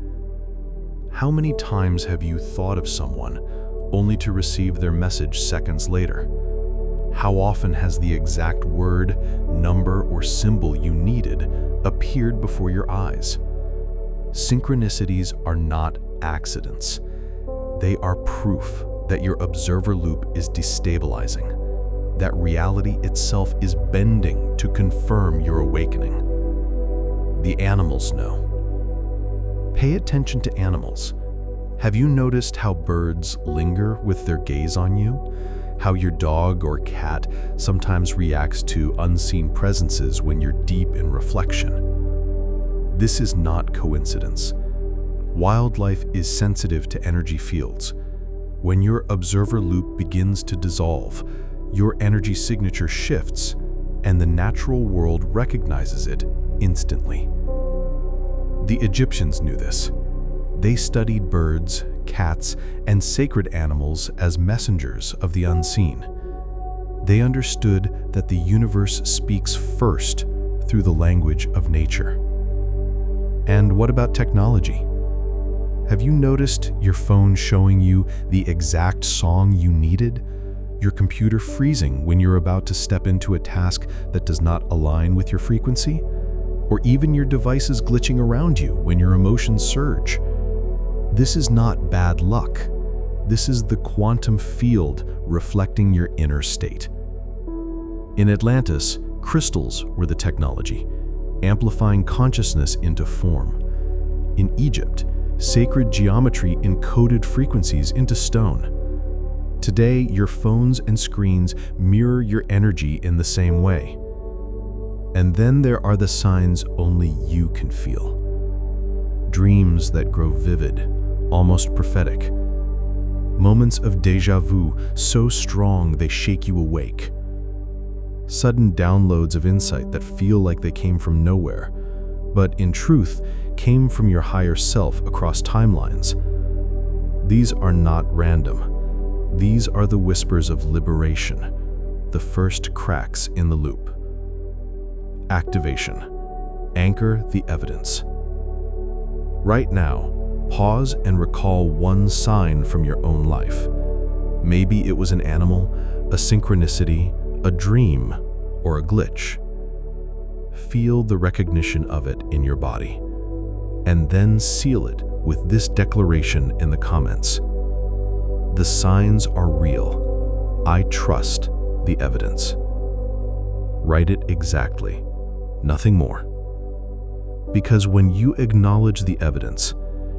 How many times have you thought of someone only to receive their message seconds later? How often has the exact word, number, or symbol you needed appeared before your eyes? Synchronicities are not accidents. They are proof that your observer loop is destabilizing, that reality itself is bending to confirm your awakening. The animals know. Pay attention to animals. Have you noticed how birds linger with their gaze on you? How your dog or cat sometimes reacts to unseen presences when you're deep in reflection? This is not coincidence. Wildlife is sensitive to energy fields. When your observer loop begins to dissolve, your energy signature shifts, and the natural world recognizes it instantly. The Egyptians knew this. They studied birds, cats, and sacred animals as messengers of the unseen. They understood that the universe speaks first through the language of nature. And what about technology? Have you noticed your phone showing you the exact song you needed? Your computer freezing when you're about to step into a task that does not align with your frequency? Or even your devices glitching around you when your emotions surge? This is not bad luck. This is the quantum field reflecting your inner state. In Atlantis, crystals were the technology, amplifying consciousness into form. In Egypt, sacred geometry encoded frequencies into stone. Today, your phones and screens mirror your energy in the same way. And then there are the signs only you can feel. Dreams that grow vivid, almost prophetic. Moments of déjà vu so strong they shake you awake. Sudden downloads of insight that feel like they came from nowhere, but in truth came from your higher self across timelines. These are not random. These are the whispers of liberation, the first cracks in the loop. Activation. Anchor the evidence. Right now, pause and recall one sign from your own life. Maybe it was an animal, a synchronicity, a dream, or a glitch. Feel the recognition of it in your body, and then seal it with this declaration in the comments. The signs are real. I trust the evidence. Write it exactly, nothing more. Because when you acknowledge the evidence,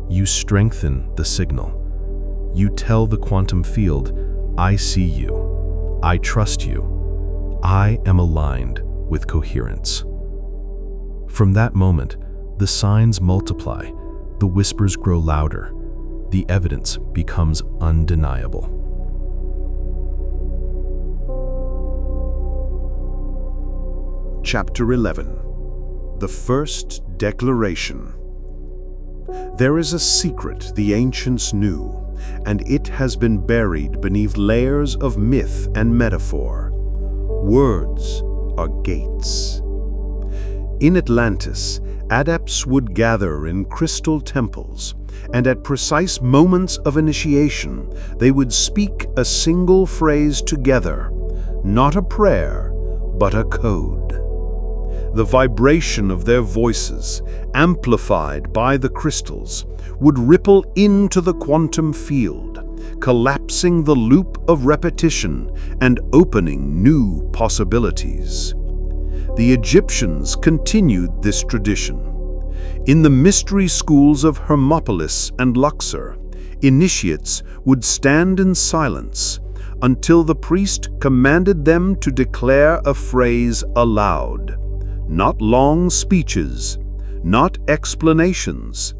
you strengthen the signal. You tell the quantum field, I see you, I trust you, I am aligned with coherence. From that moment, the signs multiply, the whispers grow louder, the evidence becomes undeniable. Chapter 11. The First Declaration. There is a secret the ancients knew, and it has been buried beneath layers of myth and metaphor. Words are gates. In Atlantis, adepts would gather in crystal temples, and at precise moments of initiation, they would speak a single phrase together, not a prayer, but a code. The vibration of their voices, amplified by the crystals, would ripple into the quantum field, collapsing the loop of repetition and opening new possibilities. The Egyptians continued this tradition. In the mystery schools of Hermopolis and Luxor, initiates would stand in silence until the priest commanded them to declare a phrase aloud. Not long speeches, not explanations,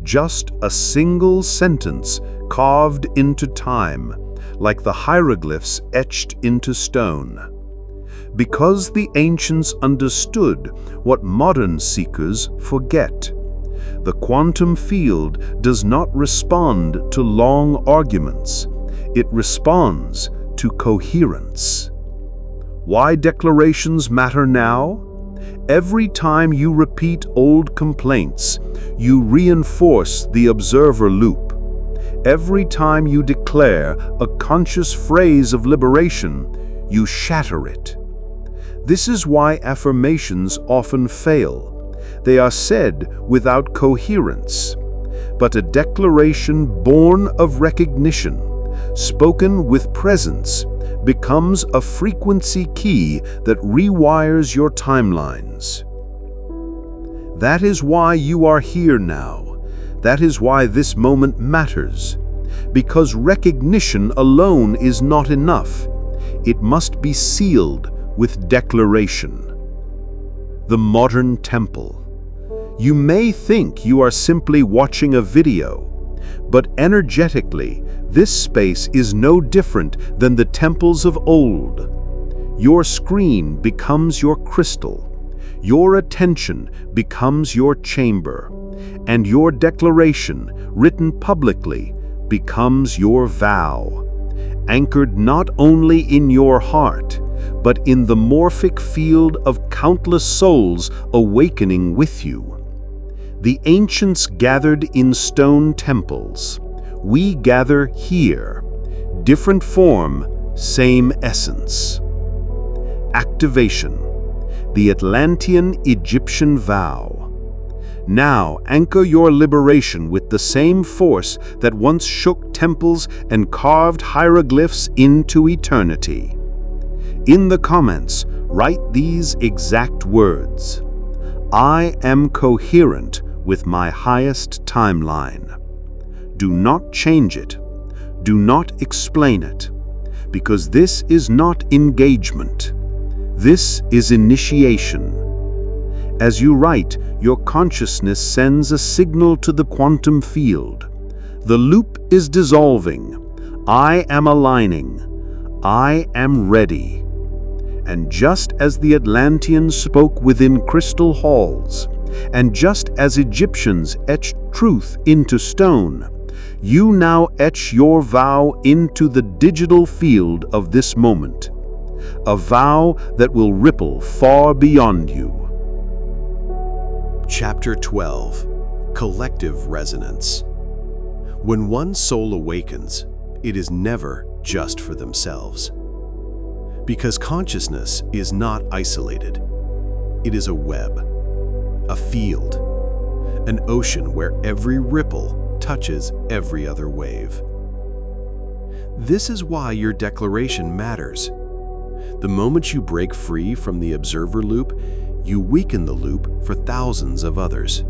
just a single sentence carved into time, like the hieroglyphs etched into stone. Because the ancients understood what modern seekers forget. The quantum field does not respond to long arguments. It responds to coherence. Why declarations matter now? Every time you repeat old complaints, you reinforce the observer loop. Every time you declare a conscious phrase of liberation, you shatter it. This is why affirmations often fail. They are said without coherence. But a declaration born of recognition, spoken with presence, becomes a frequency key that rewires your timelines. That is why you are here now. That is why this moment matters. Because recognition alone is not enough. It must be sealed with declaration. The modern temple. You may think you are simply watching a video, but energetically, This space is no different than the temples of old. Your screen becomes your crystal, your attention becomes your chamber, and your declaration, written publicly, becomes your vow, anchored not only in your heart, but in the morphic field of countless souls awakening with you. The ancients gathered in stone temples. We gather here. Different form, same essence. Activation. The Atlantean Egyptian vow. Now anchor your liberation with the same force that once shook temples and carved hieroglyphs into eternity. In the comments, write these exact words. I am coherent with my highest timeline. Do not change it. Do not explain it. Because this is not engagement. This is initiation. As you write, your consciousness sends a signal to the quantum field. The loop is dissolving. I am aligning. I am ready. And just as the Atlanteans spoke within crystal halls, and just as Egyptians etched truth into stone, you now etch your vow into the digital field of this moment. A vow that will ripple far beyond you. Chapter 12. Collective Resonance. When one soul awakens, it is never just for themselves. Because consciousness is not isolated. It is a web, a field, an ocean where every ripple touches every other wave. This is why your declaration matters. The moment you break free from the observer loop, you weaken the loop for thousands of others.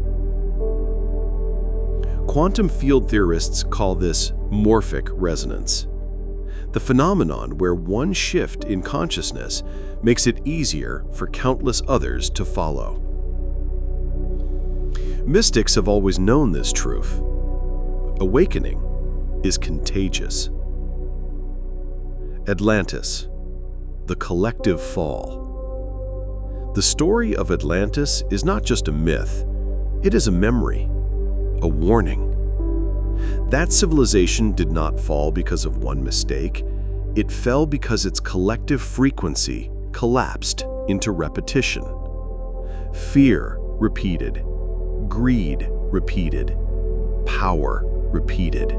Quantum field theorists call this morphic resonance, the phenomenon where one shift in consciousness makes it easier for countless others to follow. Mystics have always known this truth. Awakening is contagious. Atlantis, the collective fall. The story of Atlantis is not just a myth, it is a memory, a warning. That civilization did not fall because of one mistake. It fell because its collective frequency collapsed into repetition. Fear repeated, greed repeated, power repeated.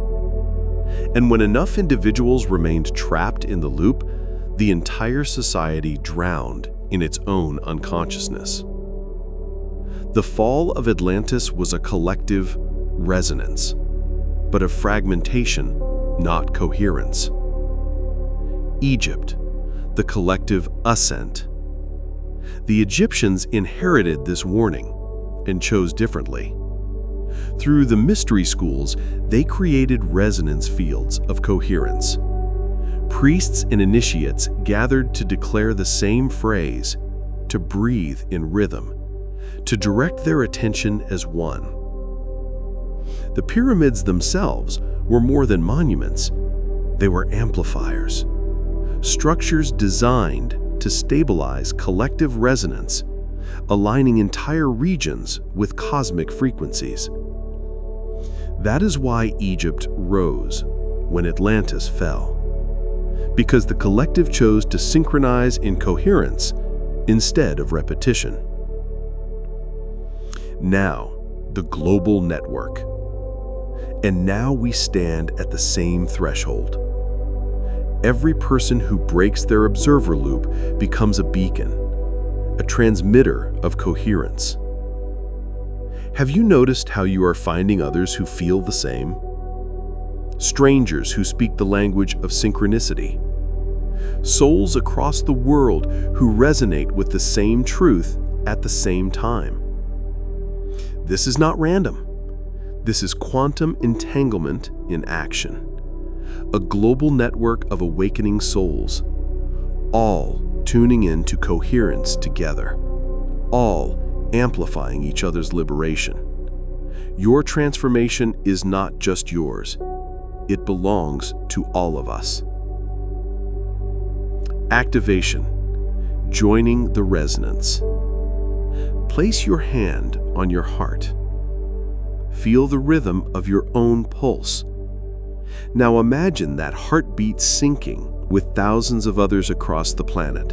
And when enough individuals remained trapped in the loop, the entire society drowned in its own unconsciousness. The fall of Atlantis was a collective resonance, but a fragmentation, not coherence. Egypt, the collective ascent. The Egyptians inherited this warning and chose differently. Through the mystery schools, they created resonance fields of coherence. Priests and initiates gathered to declare the same phrase, to breathe in rhythm, to direct their attention as one. The pyramids themselves were more than monuments. They were amplifiers, structures designed to stabilize collective resonance, aligning entire regions with cosmic frequencies. That is why Egypt rose when Atlantis fell, because the collective chose to synchronize in coherence instead of repetition. Now, the global network. And now we stand at the same threshold. Every person who breaks their observer loop becomes a beacon, a transmitter of coherence. Have you noticed how you are finding others who feel the same? Strangers who speak the language of synchronicity. Souls across the world who resonate with the same truth at the same time. This is not random. This is quantum entanglement in action. A global network of awakening souls, all tuning in to coherence together, all amplifying each other's liberation. Your transformation is not just yours, It belongs to all of us. Activation. Joining the resonance. Place your hand on your heart. Feel the rhythm of your own pulse. Now imagine that heartbeat syncing with thousands of others across the planet,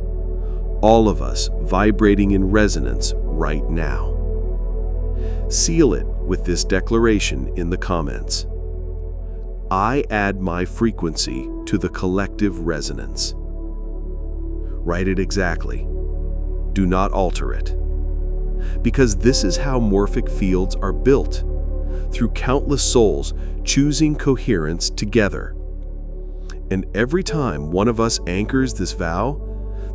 all of us vibrating in resonance right now. Seal it with this declaration in the comments. I add my frequency to the collective resonance. Write it exactly. Do not alter it. Because this is how morphic fields are built, through countless souls choosing coherence together. And every time one of us anchors this vow,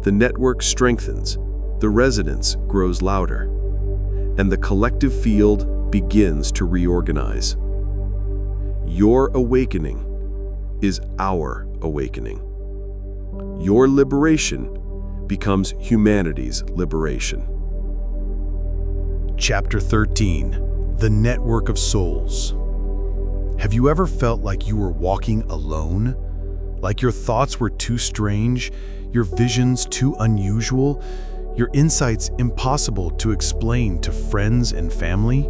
the network strengthens, the resonance grows louder, and the collective field begins to reorganize. Your awakening is our awakening. Your liberation becomes humanity's liberation. Chapter 13. The Network of Souls. Have you ever felt like you were walking alone? Like your thoughts were too strange, your visions too unusual, your insights impossible to explain to friends and family?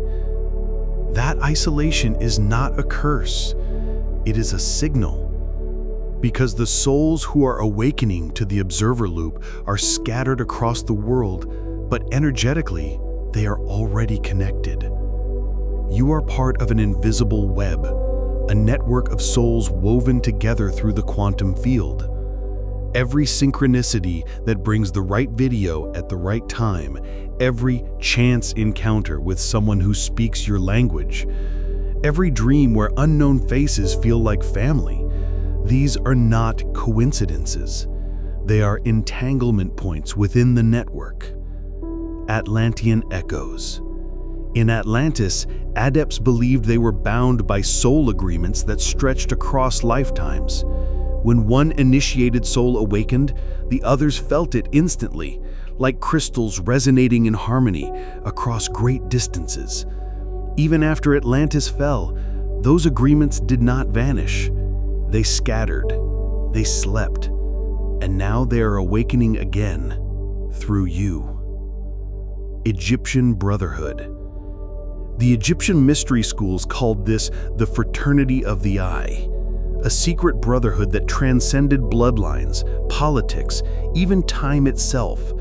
That isolation is not a curse. It is a signal. Because the souls who are awakening to the observer loop are scattered across the world, but energetically, they are already connected. You are part of an invisible web, a network of souls woven together through the quantum field. Every synchronicity that brings the right video at the right time, every chance encounter with someone who speaks your language, every dream where unknown faces feel like family, these are not coincidences. They are entanglement points within the network. Atlantean echoes. In Atlantis, adepts believed they were bound by soul agreements that stretched across lifetimes. When one initiated soul awakened, the others felt it instantly, like crystals resonating in harmony across great distances. Even after Atlantis fell, those agreements did not vanish. They scattered, they slept, and now they are awakening again through you. Egyptian Brotherhood. The Egyptian mystery schools called this the Fraternity of the Eye, a secret brotherhood that transcended bloodlines, politics, even time itself.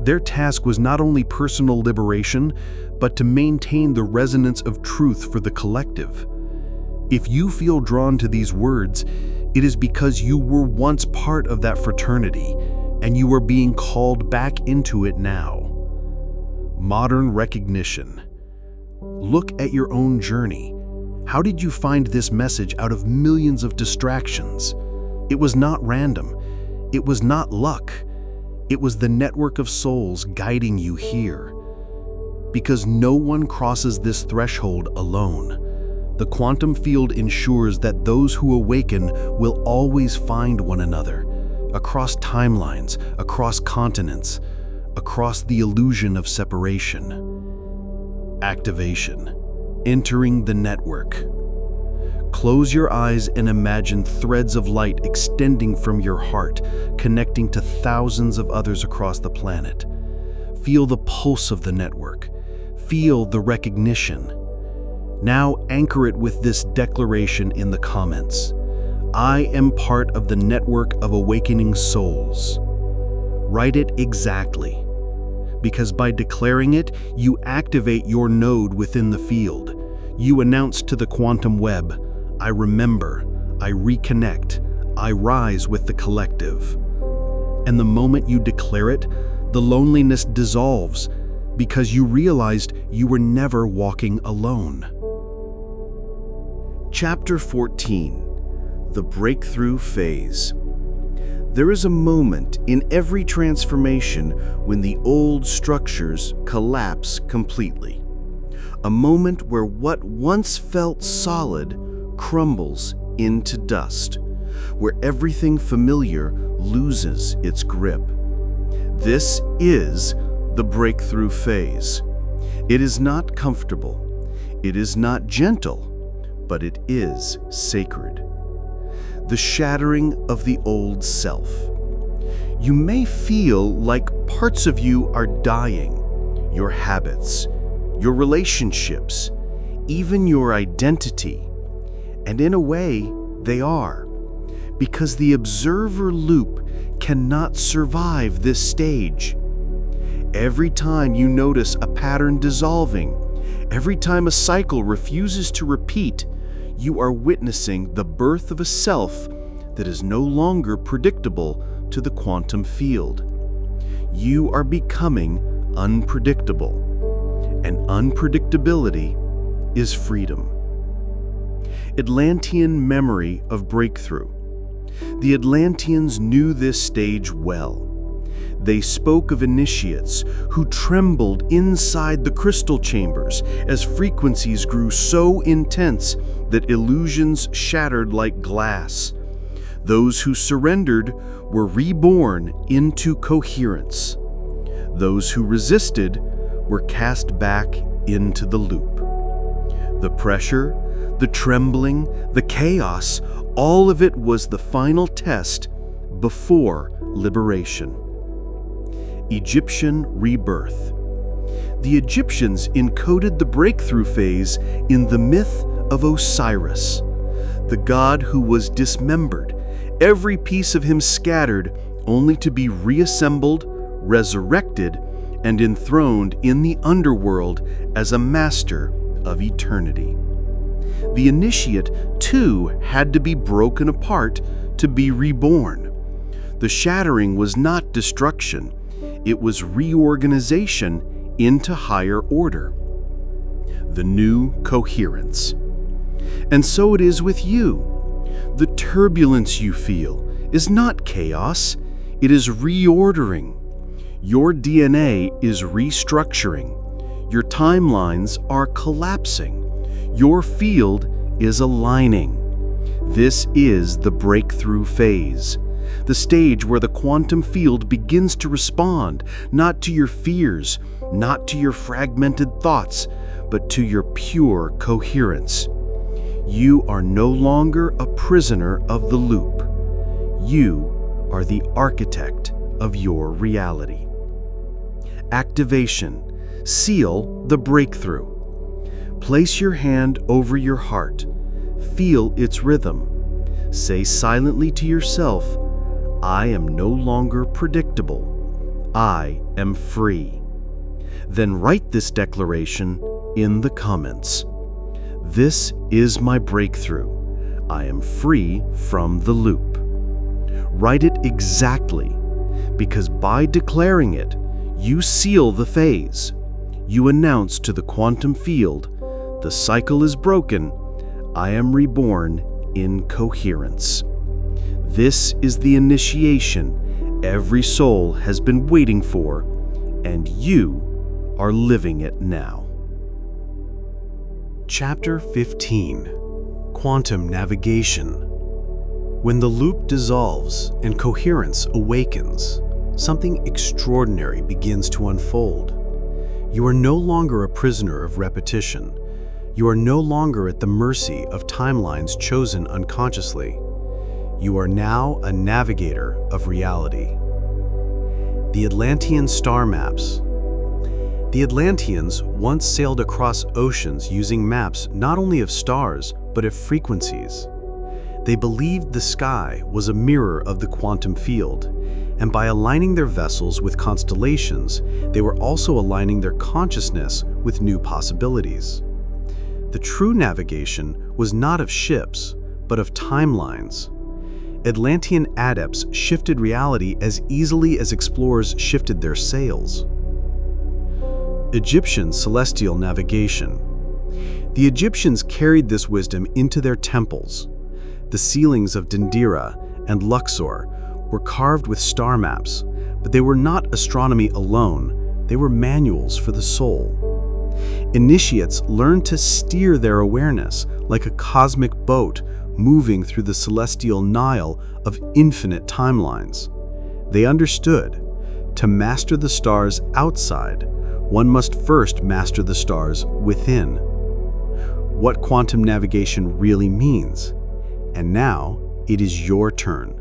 Their task was not only personal liberation, but to maintain the resonance of truth for the collective. If you feel drawn to these words, it is because you were once part of that fraternity, and you are being called back into it now. Modern recognition. Look at your own journey. How did you find this message out of millions of distractions? It was not random. It was not luck. It was the network of souls guiding you here. Because no one crosses this threshold alone. The quantum field ensures that those who awaken will always find one another, across timelines, across continents, across the illusion of separation. Activation. Entering the network. Close your eyes and imagine threads of light extending from your heart, connecting to thousands of others across the planet. Feel the pulse of the network. Feel the recognition. Now anchor it with this declaration in the comments. I am part of the network of awakening souls. Write it exactly. Because by declaring it, you activate your node within the field. You announce to the quantum web, I remember, I reconnect, I rise with the collective. And the moment you declare it, the loneliness dissolves because you realized you were never walking alone. Chapter 14. The Breakthrough Phase. There is a moment in every transformation when the old structures collapse completely. A moment where what once felt solid crumbles into dust, where everything familiar loses its grip. This is the breakthrough phase. It is not comfortable. It is not gentle, but it is sacred. the shattering of the old self. You may feel like parts of you are dying, your habits, your relationships, even your identity. And in a way, they are, because the observer loop cannot survive this stage. Every time you notice a pattern dissolving, every time a cycle refuses to repeat, you are witnessing the birth of a self that is no longer predictable to the quantum field. You are becoming unpredictable, and unpredictability is freedom. Atlantean memory of breakthrough. The Atlanteans knew this stage well. They spoke of initiates who trembled inside the crystal chambers as frequencies grew so intense that illusions shattered like glass. Those who surrendered were reborn into coherence. Those who resisted were cast back into the loop. The pressure, the trembling, the chaos, all of it was the final test before liberation. Egyptian rebirth. The Egyptians encoded the breakthrough phase in the myth of Osiris, the god who was dismembered, every piece of him scattered, only to be reassembled, resurrected, and enthroned in the underworld as a master of eternity. The initiate, too, had to be broken apart to be reborn. The shattering was not destruction, it was reorganization into higher order. The new coherence. And so it is with you. The turbulence you feel is not chaos, it is reordering. Your DNA is restructuring. Your timelines are collapsing. Your field is aligning. This is the breakthrough phase, the stage where the quantum field begins to respond, not to your fears, not to your fragmented thoughts, but to your pure coherence. You are no longer a prisoner of the loop. You are the architect of your reality. Activation. Seal the breakthrough. Place your hand over your heart. Feel its rhythm. Say silently to yourself, I am no longer predictable. I am free. Then write this declaration in the comments. This is my breakthrough. I am free from the loop. Write it exactly, because by declaring it, you seal the phase. You announce to the quantum field, the cycle is broken, I am reborn in coherence. This is the initiation every soul has been waiting for, and you are living it now. Chapter 15. Quantum Navigation. When the loop dissolves and coherence awakens, something extraordinary begins to unfold. You are no longer a prisoner of repetition. You are no longer at the mercy of timelines chosen unconsciously. You are now a navigator of reality. The Atlantean star maps. The Atlanteans once sailed across oceans using maps not only of stars, but of frequencies. They believed the sky was a mirror of the quantum field, and by aligning their vessels with constellations, they were also aligning their consciousness with new possibilities. The true navigation was not of ships, but of timelines. Atlantean adepts shifted reality as easily as explorers shifted their sails. Egyptian celestial navigation. The Egyptians carried this wisdom into their temples. The ceilings of Dendera and Luxor were carved with star maps, but they were not astronomy alone, they were manuals for the soul. Initiates learned to steer their awareness like a cosmic boat moving through the celestial Nile of infinite timelines. They understood, to master the stars outside, one must first master the stars within. What quantum navigation really means. And now, it is your turn.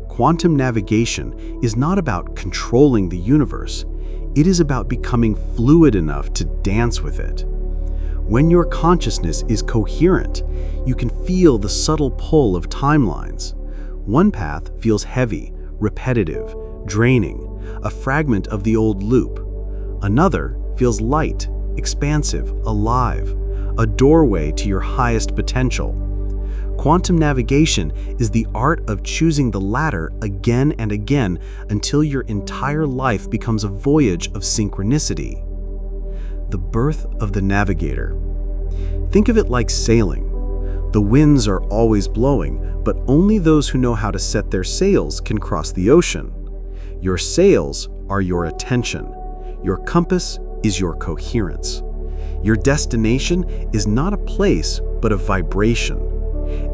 Quantum navigation is not about controlling the universe. It is about becoming fluid enough to dance with it. When your consciousness is coherent, you can feel the subtle pull of timelines. One path feels heavy, repetitive, draining, a fragment of the old loop. Another feels light, expansive, alive, a doorway to your highest potential. Quantum navigation is the art of choosing the latter again and again until your entire life becomes a voyage of synchronicity. The birth of the Navigator. Think of it like sailing. The winds are always blowing, but only those who know how to set their sails can cross the ocean. Your sails are your attention. Your compass is your coherence. Your destination is not a place, but a vibration.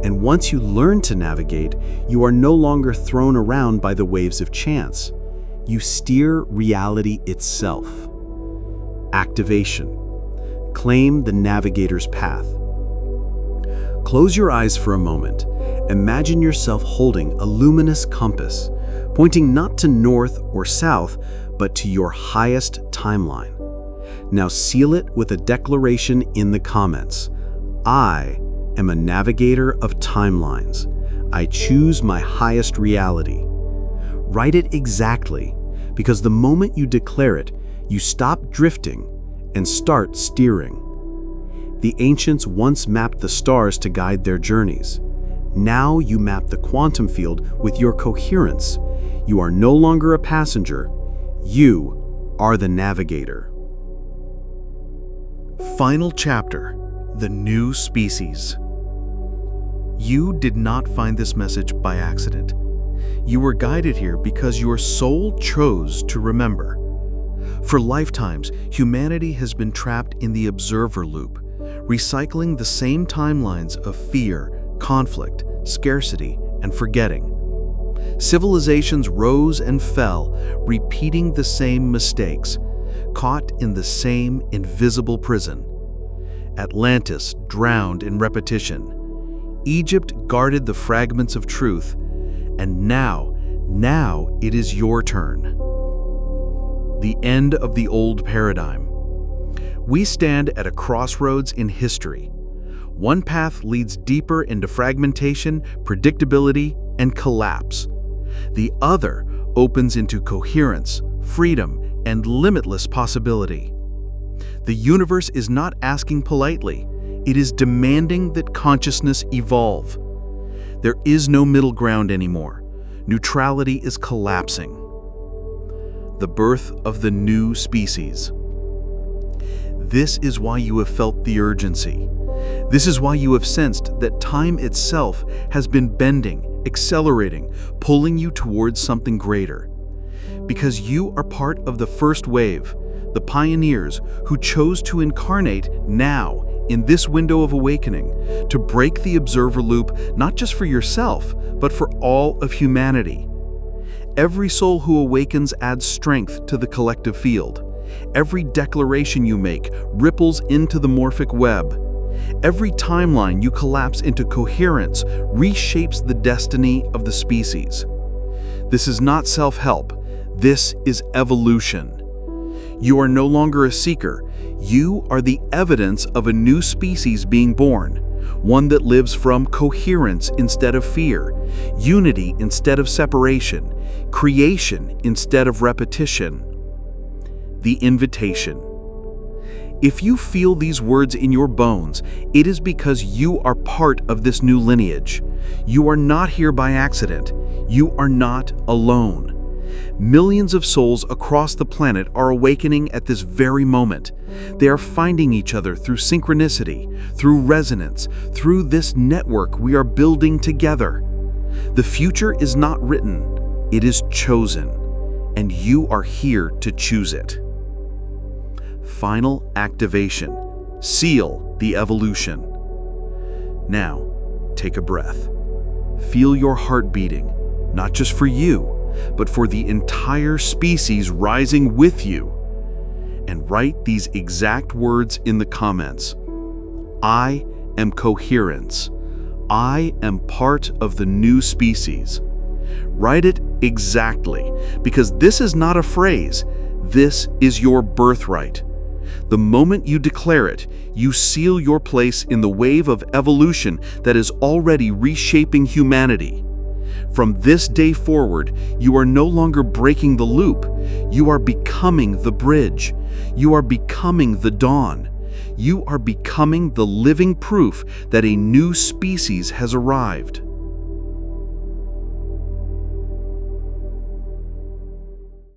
And once you learn to navigate, you are no longer thrown around by the waves of chance. You steer reality itself. Activation. Claim the navigator's path. Close your eyes for a moment. Imagine yourself holding a luminous compass, pointing not to north or south, but to your highest timeline. Now seal it with a declaration in the comments. I am a navigator of timelines. I choose my highest reality. Write it exactly, because the moment you declare it, you stop drifting and start steering. The ancients once mapped the stars to guide their journeys. Now you map the quantum field with your coherence. You are no longer a passenger. You are the navigator. Final chapter, the new species. You did not find this message by accident. You were guided here because your soul chose to remember. For lifetimes, humanity has been trapped in the observer loop, recycling the same timelines of fear, conflict, scarcity, and forgetting. Civilizations rose and fell, repeating the same mistakes, caught in the same invisible prison. Atlantis drowned in repetition. Egypt guarded the fragments of truth, and now it is your turn. The end of the old paradigm. We stand at a crossroads in history. One path leads deeper into fragmentation, predictability, and collapse. The other opens into coherence, freedom, and limitless possibility. The universe is not asking politely. It is demanding that consciousness evolve. There is no middle ground anymore. Neutrality is collapsing. The birth of the new species. This is why you have felt the urgency. This is why you have sensed that time itself has been bending, accelerating, pulling you towards something greater. Because you are part of the first wave, the pioneers who chose to incarnate now in this window of awakening, to break the observer loop not just for yourself, but for all of humanity. Every soul who awakens adds strength to the collective field. Every declaration you make ripples into the morphic web. Every timeline you collapse into coherence reshapes the destiny of the species. This is not self-help. This is evolution. You are no longer a seeker. You are the evidence of a new species being born, one that lives from coherence instead of fear, unity instead of separation, creation instead of repetition. The invitation. If you feel these words in your bones, it is because you are part of this new lineage. You are not here by accident. You are not alone. Millions of souls across the planet are awakening at this very moment. They are finding each other through synchronicity, through resonance, through this network we are building together. The future is not written, it is chosen, and you are here to choose it. Final activation. Seal the evolution. Now, take a breath. Feel your heart beating, not just for you, but for the entire species rising with you. And write these exact words in the comments. I am coherence. I am part of the new species. Write it exactly, because this is not a phrase. This is your birthright. The moment you declare it, you seal your place in the wave of evolution that is already reshaping humanity. From this day forward, you are no longer breaking the loop. You are becoming the bridge. You are becoming the dawn. You are becoming the living proof that a new species has arrived.